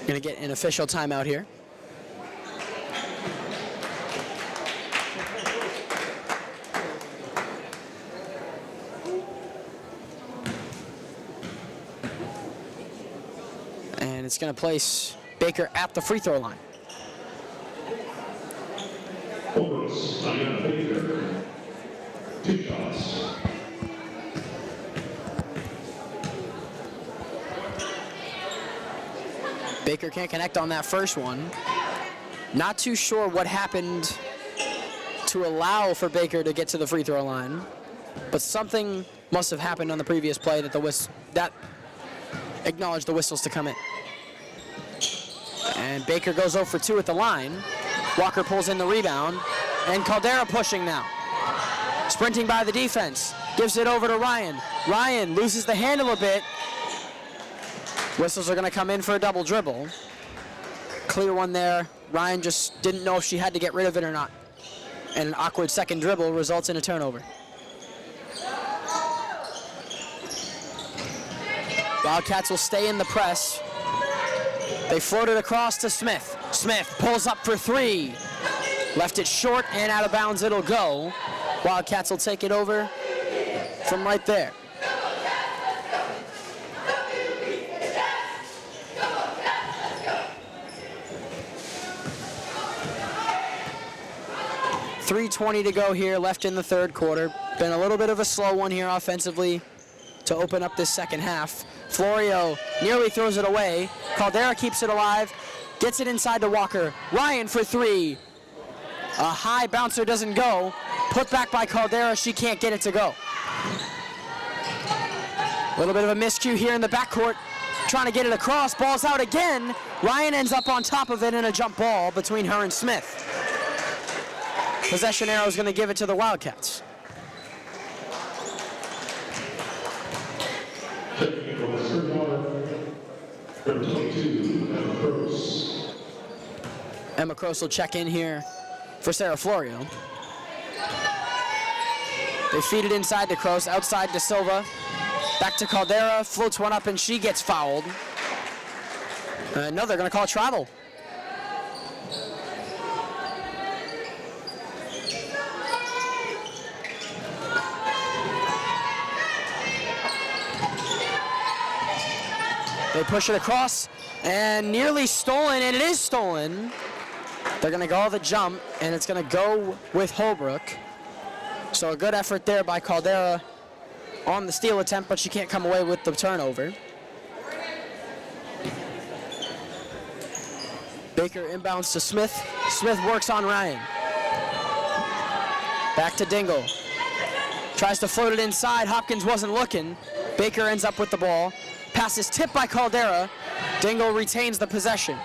Gonna get an official timeout here. it's going to place Baker at the free throw line. Holbrook's Diana Baker. 2 shots. Baker can't connect on that first one. Not too sure what happened to allow for Baker to get to the free throw line, but something must have happened on the previous play that acknowledged the whistles to come in. And Baker goes 0 for 2 at the line. Walker pulls in the rebound, and Caldera pushing now. Sprinting by the defense, gives it over to Ryan. Ryan loses the handle a bit. Whistles are going to come in for a double dribble. Clear one there. Ryan just didn't know if she had to get rid of it or not. And an awkward second dribble results in a turnover. Wildcats will stay in the press. They float it across to Smith. Smith pulls up for 3. Left it short and out of bounds it'll go. Wildcats will take it over from right there. .320 to go here, left in the third quarter. Been a little bit of a slow one here offensively to open up this second half. Florio nearly throws it away. Caldera keeps it alive, gets it inside to Walker. Ryan for 3. A high bouncer doesn't go. Put back by Caldera, she can't get it to go. A little bit of a miscue here in the backcourt. Trying to get it across, ball's out again. Ryan ends up on top of it in a jump ball between her and Smith. Possession arrow is going to give it to the Wildcats. Checking in for the third quarter, number 22, Emma Gross. Emma Kroos will check in here for Sarah Florio. They feed it inside to Kroos, outside to Silva. Back to Caldera, floats one up and she gets fouled. No, they're going to call travel. They push it across and nearly stolen, and it is stolen. They're going to go the jump, and it's going to go with Holbrook. So a good effort there by Caldera on the steal attempt, but she can't come away with the turnover. Baker inbounds to Smith. Smith works on Ryan. Back to Dingle. Tries to float it inside. Hopkins wasn't looking. Baker ends up with the ball. Pass is tipped by Caldera. Dingle retains the possession.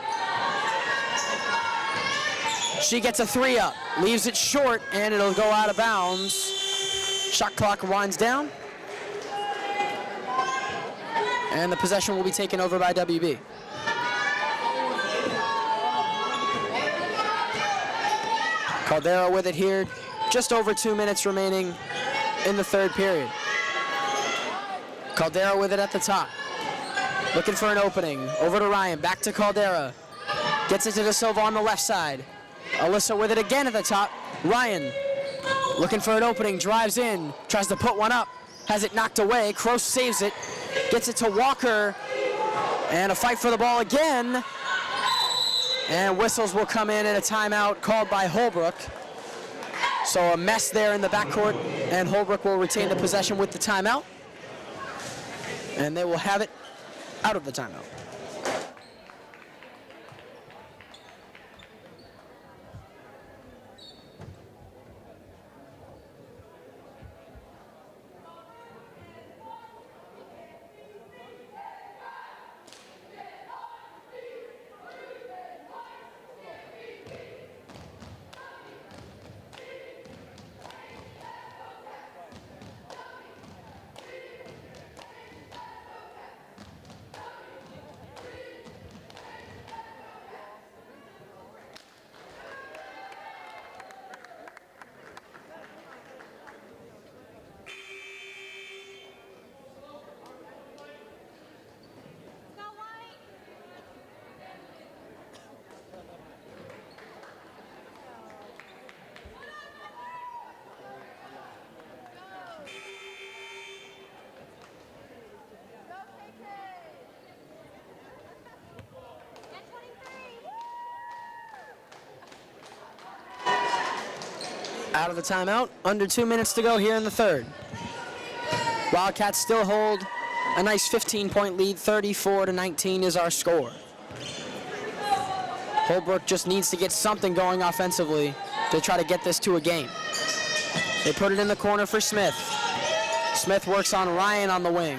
She gets a 3 up, leaves it short, and it'll go out of bounds. Shot clock winds down. And the possession will be taken over by WB. Caldera with it here. Just over 2 minutes remaining in the third period. Caldera with it at the top. Looking for an opening. Over to Ryan. Back to Caldera. Gets it to De Silva on the left side. Alyssa with it again at the top. Ryan looking for an opening. Drives in. Tries to put one up. Has it knocked away. Kroos saves it. Gets it to Walker. And a fight for the ball again. And whistles will come in and a timeout called by Holbrook. So a mess there in the backcourt. And Holbrook will retain the possession with the timeout. And they will have it out of the timeout. Out of the timeout, under 2 minutes to go here in the third. Wildcats still hold a nice 15-point lead, 34-19 is our score. Holbrook just needs to get something going offensively to try to get this to a game. They put it in the corner for Smith. Smith works on Ryan on the wing.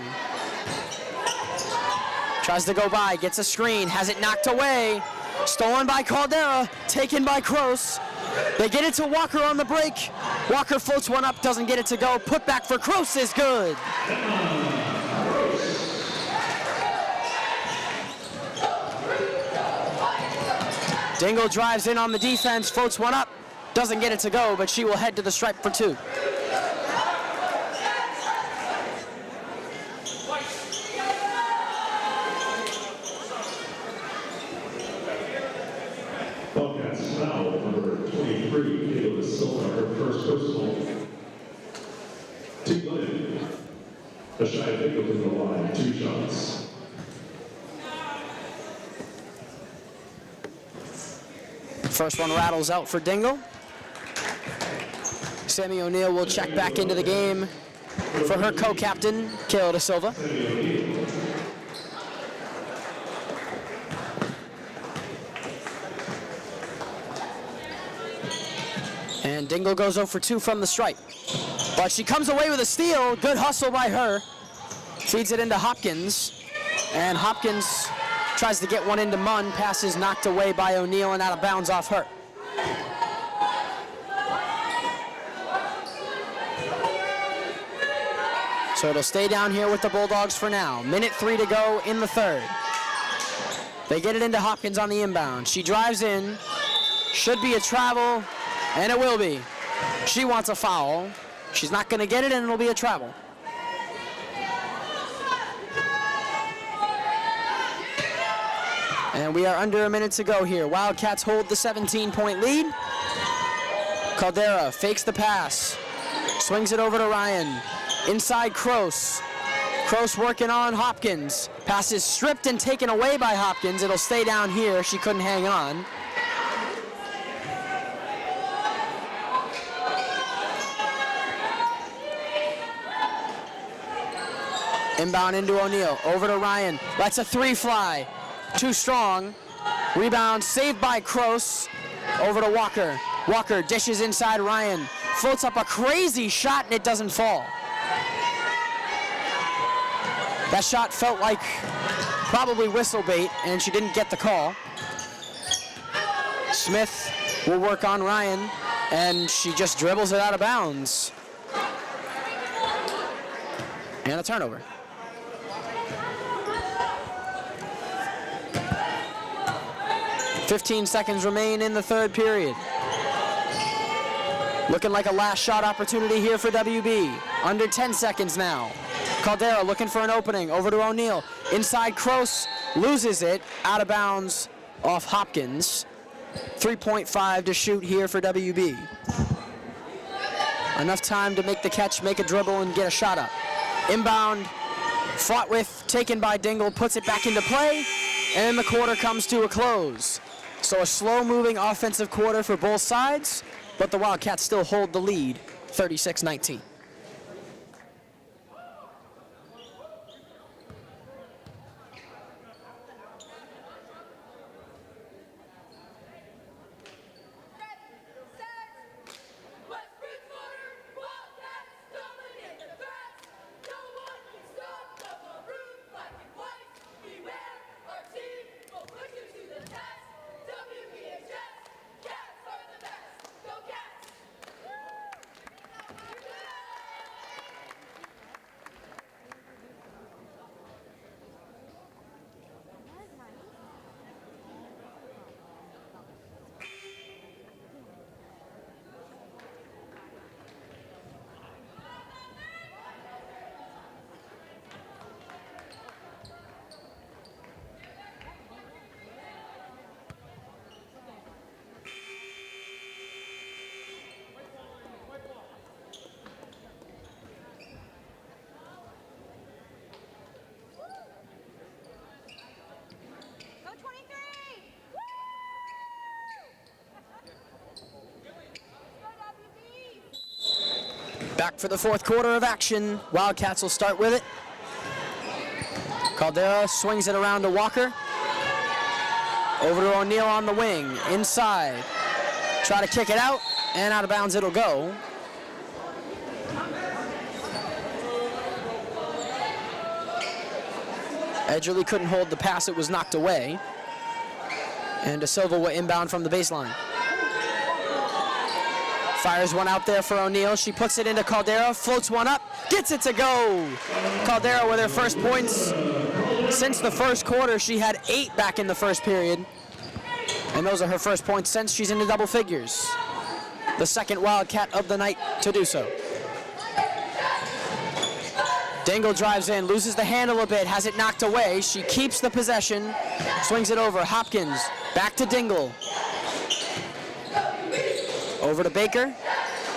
Tries to go by, gets a screen, has it knocked away. Stolen by Caldera, taken by Kroos. They get it to Walker on the break. Walker floats one up, doesn't get it to go. Put back for Kroos is good. Dingle drives in on the defense, floats one up, doesn't get it to go, but she will head to the stripe for two. Wildcats foul number 23, Taylor Silva, her first personal. Team Lynn, a shy Dingle to the line, 2 shots. First one rattles out for Dingle. Sammy O'Neill will check back into the game for her co-captain, Kayla Da Silva. And Dingle goes 0 for 2 from the stripe. But she comes away with a steal. Good hustle by her. Feeds it into Hopkins. And Hopkins tries to get one into Munn. Pass is knocked away by O'Neill and out of bounds off her. So it'll stay down here with the Bulldogs for now. Minute 3 to go in the third. They get it into Hopkins on the inbound. She drives in. Should be a travel, and it will be. She wants a foul. She's not going to get it, and it'll be a travel. And we are under a minute to go here. Wildcats hold the 17-point lead. Caldera fakes the pass. Swings it over to Ryan. Inside Kroos. Kroos working on Hopkins. Pass is stripped and taken away by Hopkins. It'll stay down here. She couldn't hang on. Inbound into O'Neill. Over to Ryan. Lets a 3 fly. Too strong. Rebound saved by Kroos. Over to Walker. Walker dishes inside Ryan. Floats up a crazy shot and it doesn't fall. That shot felt like probably whistle bait and she didn't get the call. Smith will work on Ryan and she just dribbles it out of bounds. And a turnover. "15 seconds remain in the third period. Looking like a last shot opportunity here for WB. Under 10 seconds now. Caldera looking for an opening. Over to O'Neill. Inside Kroos. Loses it. Out of bounds off Hopkins. 3.5 to shoot here for WB. Enough time to make the catch, make a dribble, and get a shot up. Inbound. Fought with. Taken by Dingle. Puts it back into play. And the quarter comes to a close. So a slow-moving offensive quarter for both sides. But the Wildcats still hold the lead, 36-19. Back for the fourth quarter of action. Wildcats will start with it. Caldera swings it around to Walker. Over to O'Neal on the wing, inside. Try to kick it out, and out of bounds it'll go. Edgerly couldn't hold the pass, it was knocked away. And De Silva will inbound from the baseline. Fires one out there for O'Neal. She puts it into Caldera, floats one up, gets it to go. Caldera with her first points since the first quarter. She had 8 back in the first period. And those are her first points since she's into double figures. The second Wildcat of the night to do so. Dingle drives in, loses the handle a bit, has it knocked away. She keeps the possession, swings it over. Hopkins, back to Dingle. Over to Baker.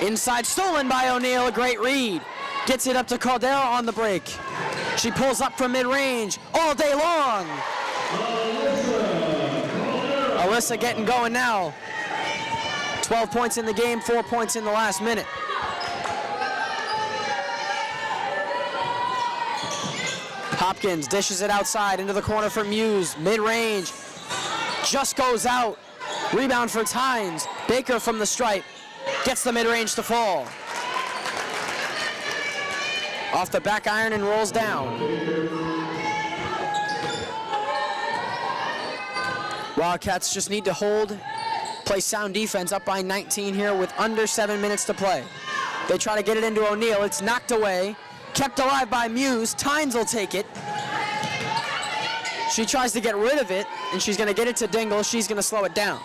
Inside, stolen by O'Neal, a great read. Gets it up to Caldera on the break. She pulls up from mid-range all day long. Alyssa getting going now. 12 points in the game, 4 points in the last minute. Hopkins dishes it outside into the corner for Muse. Mid-range, just goes out. Rebound for Tynes. Baker from the stripe gets the mid-range to fall. Off the back iron and rolls down. Wildcats just need to hold, play sound defense, up by 19 here with under 7 minutes to play. They try to get it into O'Neal. It's knocked away. Kept alive by Muse. Tynes will take it. She tries to get rid of it, and she's going to get it to Dingle. She's going to slow it down.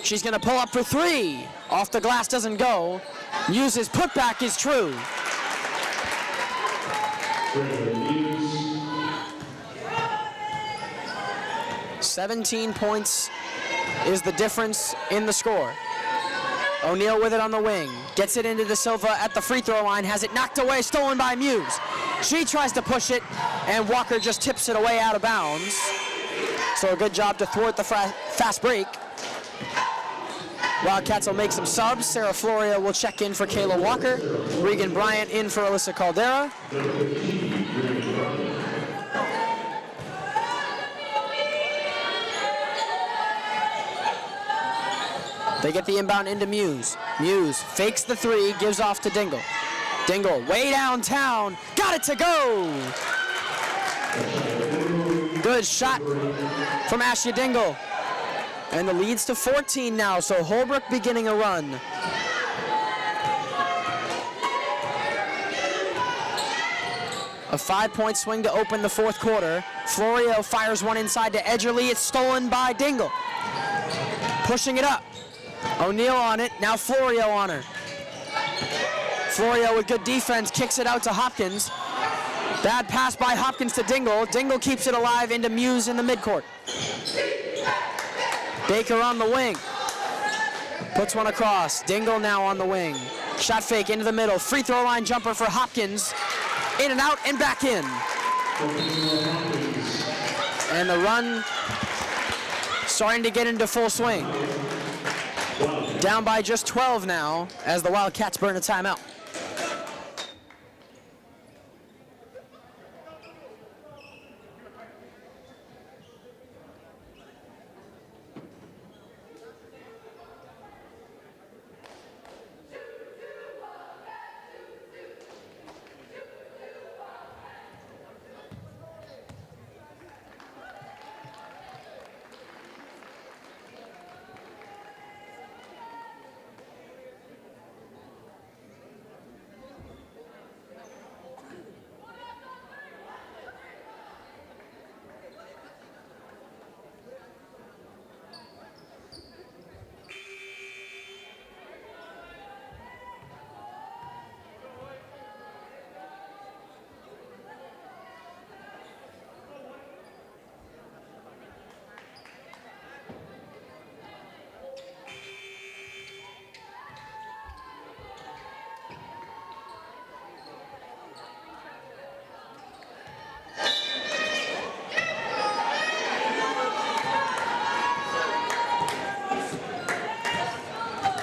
She's going to pull up for 3. Off the glass, doesn't go. Muse's putback is true. Muse. 17 points is the difference in the score. O'Neal with it on the wing. Gets it into De Silva at the free throw line. Has it knocked away, stolen by Muse. She tries to push it, and Walker just tips it away out of bounds. So a good job to thwart the fast break. Wildcats will make some subs. Sarah Floria will check in for Kayla Walker. Regan Bryant in for Alyssa Caldera. They get the inbound into Muse. Muse fakes the 3, gives off to Dingle. Dingle way downtown, got it to go! Good shot from Ashley Dingle. And the lead's to 14 now, so Holbrook beginning a run. A 5-point swing to open the fourth quarter. Florio fires one inside to Edgerly. It's stolen by Dingle. Pushing it up. O'Neal on it, now Florio on her. Florio with good defense kicks it out to Hopkins. Bad pass by Hopkins to Dingle. Dingle keeps it alive into Muse in the midcourt. Baker on the wing. Puts one across. Dingle now on the wing. Shot fake into the middle. Free throw line jumper for Hopkins. In and out and back in. And the run starting to get into full swing. Down by just 12 now as the Wildcats burn a timeout.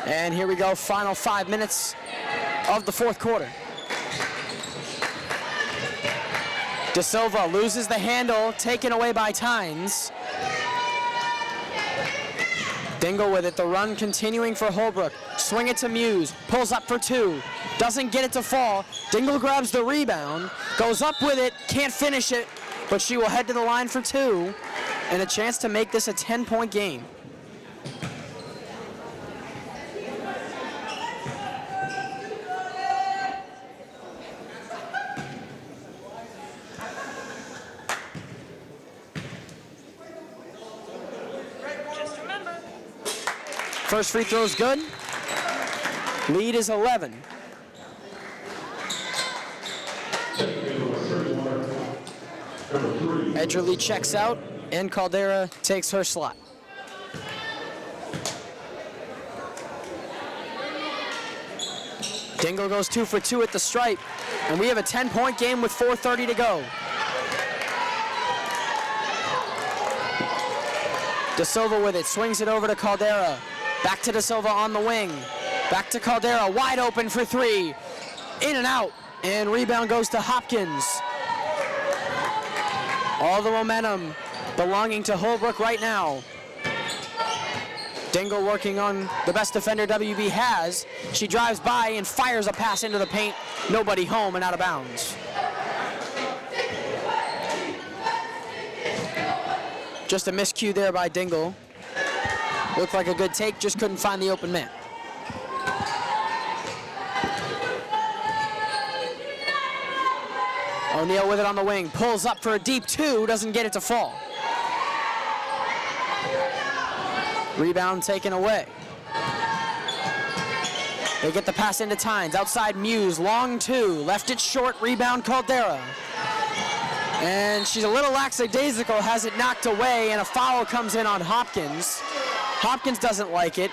And here we go, final 5 minutes of the fourth quarter. De Silva loses the handle, taken away by Tynes. Dingle with it, the run continuing for Holbrook. Swing it to Muse, pulls up for two, doesn't get it to fall. Dingle grabs the rebound, goes up with it, can't finish it, but she will head to the line for two, and a chance to make this a 10-point game. First free throw is good. Lead is 11. Edgerly checks out, and Caldera takes her slot. Dingle goes 2 for 2 at the stripe, and we have a 10-point game with 4:30 to go. De Silva with it, swings it over to Caldera. Back to De Silva on the wing. Back to Caldera, wide open for three. In and out, and rebound goes to Hopkins. All the momentum belonging to Holbrook right now. Dingle working on the best defender WB has. She drives by and fires a pass into the paint. Nobody home and out of bounds. Just a miscue there by Dingle. Looked like a good take, just couldn't find the open man. O'Neal with it on the wing, pulls up for a deep two, doesn't get it to fall. Rebound taken away. They get the pass into Tynes, outside Muse, long two, left it short, rebound Caldera. And she's a little lackadaisical, has it knocked away, and a foul comes in on Hopkins. Hopkins doesn't like it.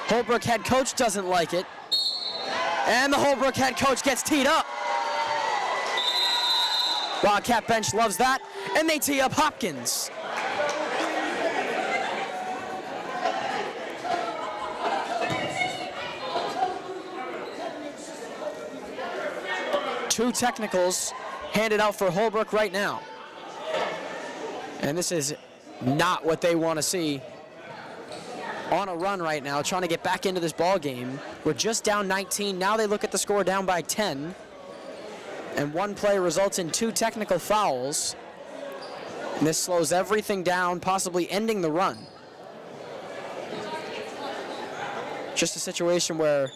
Holbrook head coach doesn't like it. And the Holbrook head coach gets teed up. Wildcat bench loves that, and they tee up Hopkins. Two technicals handed out for Holbrook right now. And this is not what they want to see. On a run right now, trying to get back into this ball game. We're just down 19. Now they look at the score down by 10. And one play results in two technical fouls. And this slows everything down, possibly ending the run. Just a situation where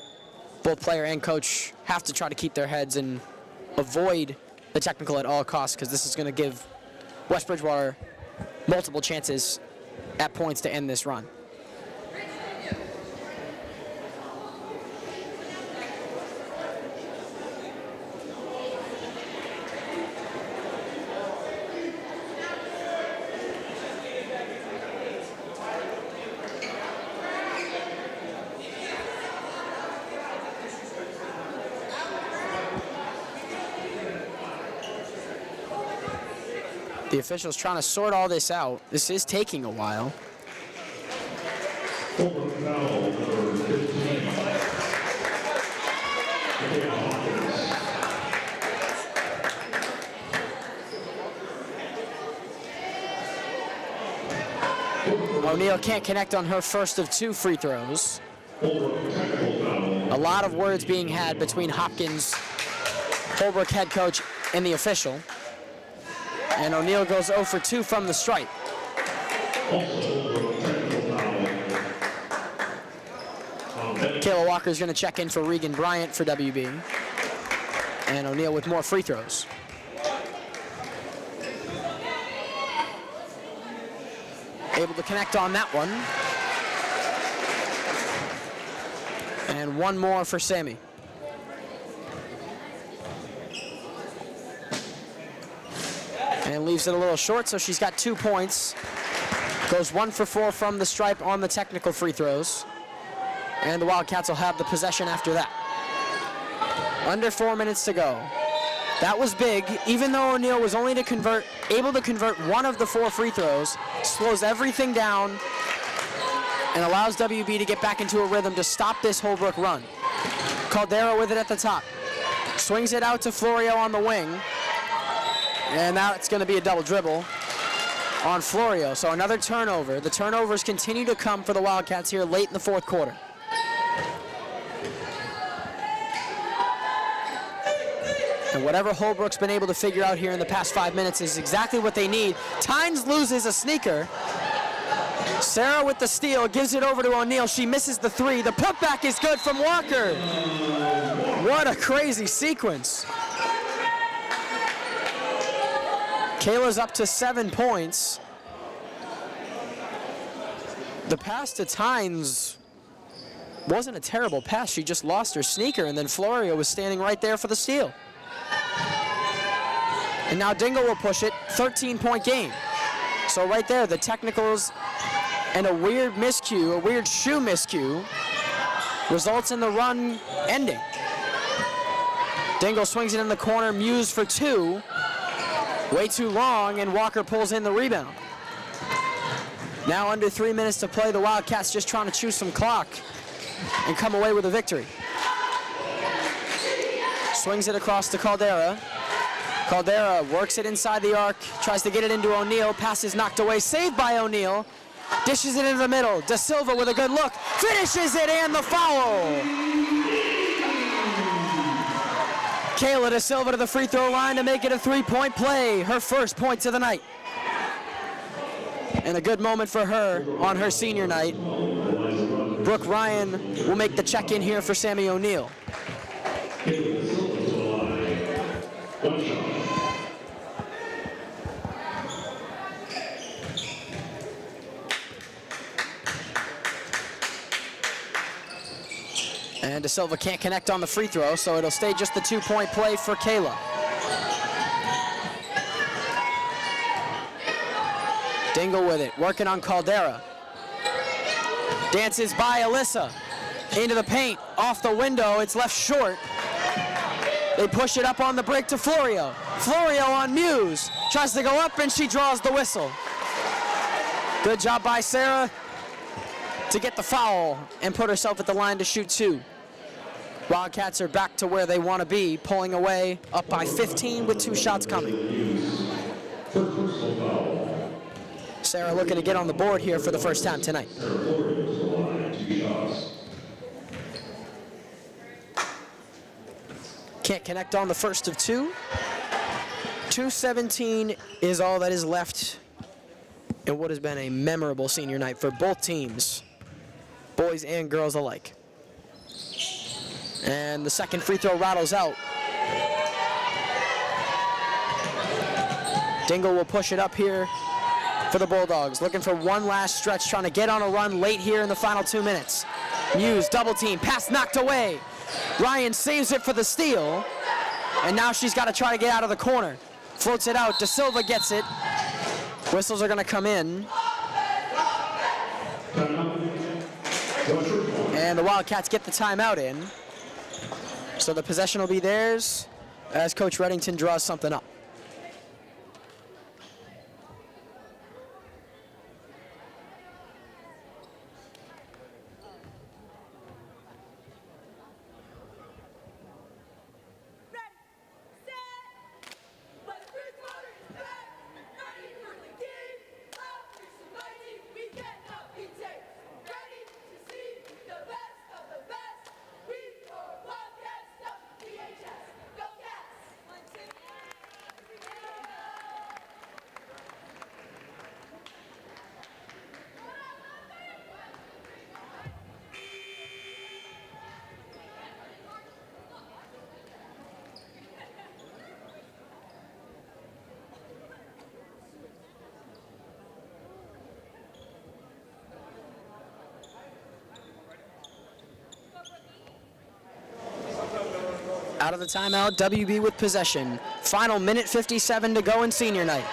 both player and coach have to try to keep their heads and avoid the technical at all costs, because this is going to give West Bridgewater multiple chances at points to end this run. The officials trying to sort all this out. This is taking a while. O'Neal can't connect on her first of two free throws. A lot of words being had between Hopkins, Holbrook head coach, and the official. And O'Neal goes 0 for 2 from the stripe. Kayla Walker's going to check in for Regan Bryant for WB. And O'Neal with more free throws. Able to connect on that one. And one more for Sammy. And leaves it a little short, so she's got 2 points. Goes 1 for 4 from the stripe on the technical free throws. And the Wildcats will have the possession after that. Under 4 minutes to go. That was big, even though O'Neal was only able to convert 1 of the 4 free throws, slows everything down, and allows WB to get back into a rhythm to stop this Holbrook run. Caldera with it at the top. Swings it out to Florio on the wing. And now it's going to be a double dribble on Florio. So another turnover. The turnovers continue to come for the Wildcats here late in the fourth quarter. And whatever Holbrook's been able to figure out here in the past 5 minutes is exactly what they need. Tynes loses a sneaker. Sarah with the steal, gives it over to O'Neal. She misses the three. The putback is good from Walker. What a crazy sequence. Kayla's up to 7 points. The pass to Tynes wasn't a terrible pass. She just lost her sneaker, and then Florio was standing right there for the steal. And now Dingle will push it, 13-point game. So right there, the technicals and a weird miscue, a weird shoe miscue, results in the run ending. Dingle swings it in the corner, Muse for two. Way too long, and Walker pulls in the rebound. Now under 3 minutes to play, the Wildcats just trying to chew some clock and come away with a victory. Swings it across to Caldera. Caldera works it inside the arc, tries to get it into O'Neal, pass is knocked away, saved by O'Neal, dishes it into the middle. Da Silva with a good look, finishes it, and the foul. Kayla Da Silva to the free throw line to make it a 3-point play, her first points of the night. And a good moment for her on her senior night. Brooke Ryan will make the check-in here for Sammy O'Neal. And Da Silva can't connect on the free throw, so it'll stay just the 2-point play for Kayla. Dingle with it, working on Caldera. Dances by Alyssa. Into the paint, off the window, it's left short. They push it up on the break to Florio. Florio on Muse, tries to go up and she draws the whistle. Good job by Sarah to get the foul and put herself at the line to shoot two. Wildcats are back to where they want to be, pulling away up by 15 with 2 shots coming. Sarah looking to get on the board here for the first time tonight. Can't connect on the first of 2. 2:17 is all that is left in what has been a memorable senior night for both teams, boys and girls alike. And the second free throw rattles out. Dingle will push it up here for the Bulldogs, looking for one last stretch, trying to get on a run late here in the final 2 minutes. Muse, double team, pass knocked away. Ryan saves it for the steal, and now she's got to try to get out of the corner. Floats it out, Da Silva gets it. Whistles are going to come in. And the Wildcats get the timeout in. So the possession will be theirs as Coach Reddington draws something up. Out of the timeout, WB with possession. Final minute 57 to go in senior night.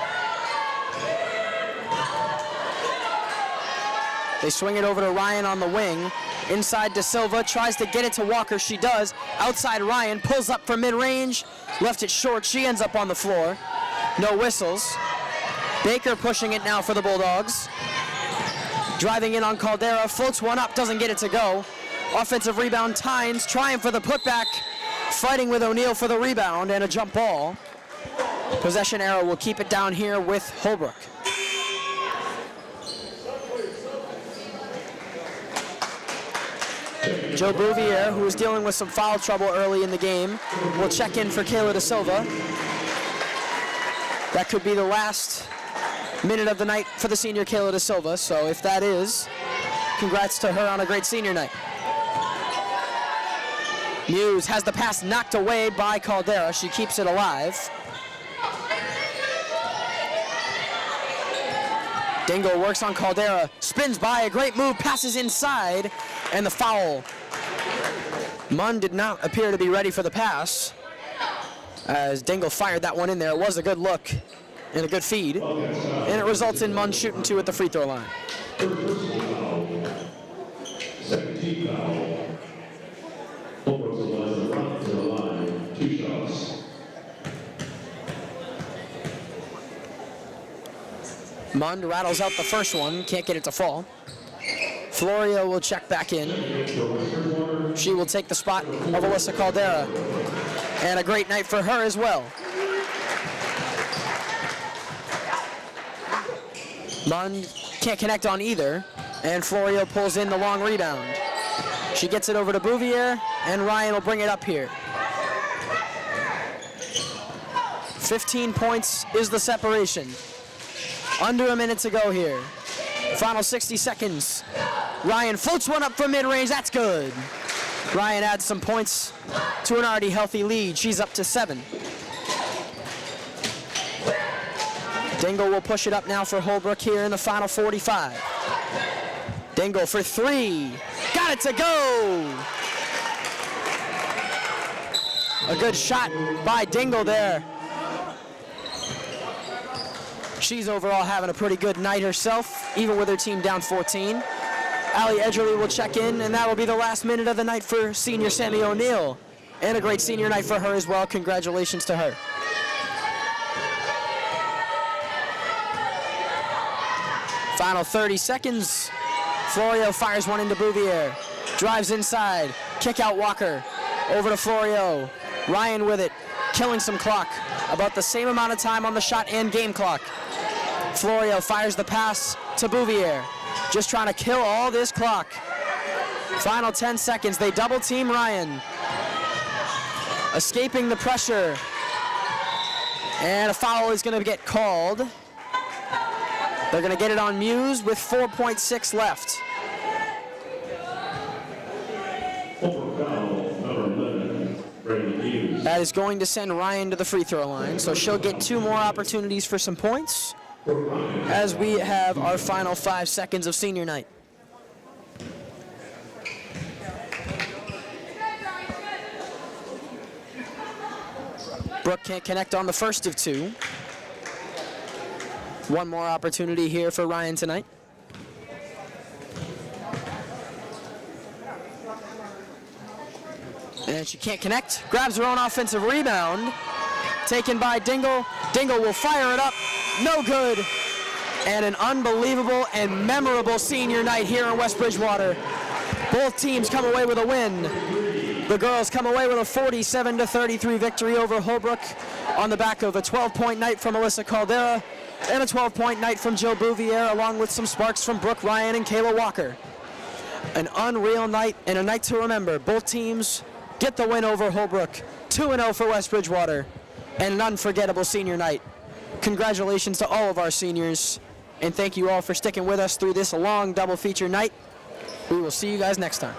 They swing it over to Ryan on the wing. Inside Da Silva, tries to get it to Walker. She does. Outside Ryan, pulls up for mid-range. Left it short. She ends up on the floor. No whistles. Baker pushing it now for the Bulldogs. Driving in on Caldera. Floats one up, doesn't get it to go. Offensive rebound, Tynes trying for the putback, fighting with O'Neal for the rebound and a jump ball. Possession arrow will keep it down here with Holbrook. Joe Bouvier, who was dealing with some foul trouble early in the game, will check in for Kayla Da Silva. That could be the last minute of the night for the senior Kayla Da Silva, so if that is, congrats to her on a great senior night. Muse has the pass knocked away by Caldera. She keeps it alive. Dingle works on Caldera, spins by, a great move, passes inside, and the foul. Munn did not appear to be ready for the pass as Dingle fired that one in there. It was a good look and a good feed, and it results in Munn shooting two at the free throw line. Second team foul. Holbrook's allowed to run to the line, 2 shots. Munn rattles out the first one, can't get it to fall. Florio will check back in. She will take the spot of Alyssa Caldera. And a great night for her as well. Munn can't connect on either, and Florio pulls in the long rebound. She gets it over to Bouvier, and Ryan will bring it up here. 15 points is the separation. Under a minute to go here. Final 60 seconds. Ryan floats one up from mid-range, that's good. Ryan adds some points to an already healthy lead. She's up to 7. Dingle will push it up now for Holbrook here in the final 45. Dingle for 3. Got it to go! A good shot by Dingle there. She's overall having a pretty good night herself, even with her team down 14. Allie Edgerly will check in, and that will be the last minute of the night for senior Sammy O'Neal. And a great senior night for her as well. Congratulations to her. Final 30 seconds. Florio fires one into Bouvier. Drives inside. Kick out Walker. Over to Florio. Ryan with it. Killing some clock. About the same amount of time on the shot and game clock. Florio fires the pass to Bouvier. Just trying to kill all this clock. Final 10 seconds. They double team Ryan. Escaping the pressure. And a foul is going to get called. They're going to get it on Muse with 4.6 left. That is going to send Ryan to the free throw line, so she'll get 2 more opportunities for some points as we have our final 5 seconds of senior night. Brooke can't connect on the first of 2. 1 more opportunity here for Ryan tonight. And she can't connect. Grabs her own offensive rebound. Taken by Dingle. Dingle will fire it up. No good. And an unbelievable and memorable senior night here in West Bridgewater. Both teams come away with a win. The girls come away with a 47-33 victory over Holbrook on the back of a 12-point night from Alyssa Caldera and a 12-point night from Joe Bouvier, along with some sparks from Brooke Ryan and Kayla Walker. An unreal night and a night to remember. Both teams get the win over Holbrook. 2-0 for West Bridgewater, and an unforgettable senior night. Congratulations to all of our seniors, and thank you all for sticking with us through this long double feature night. We will see you guys next time.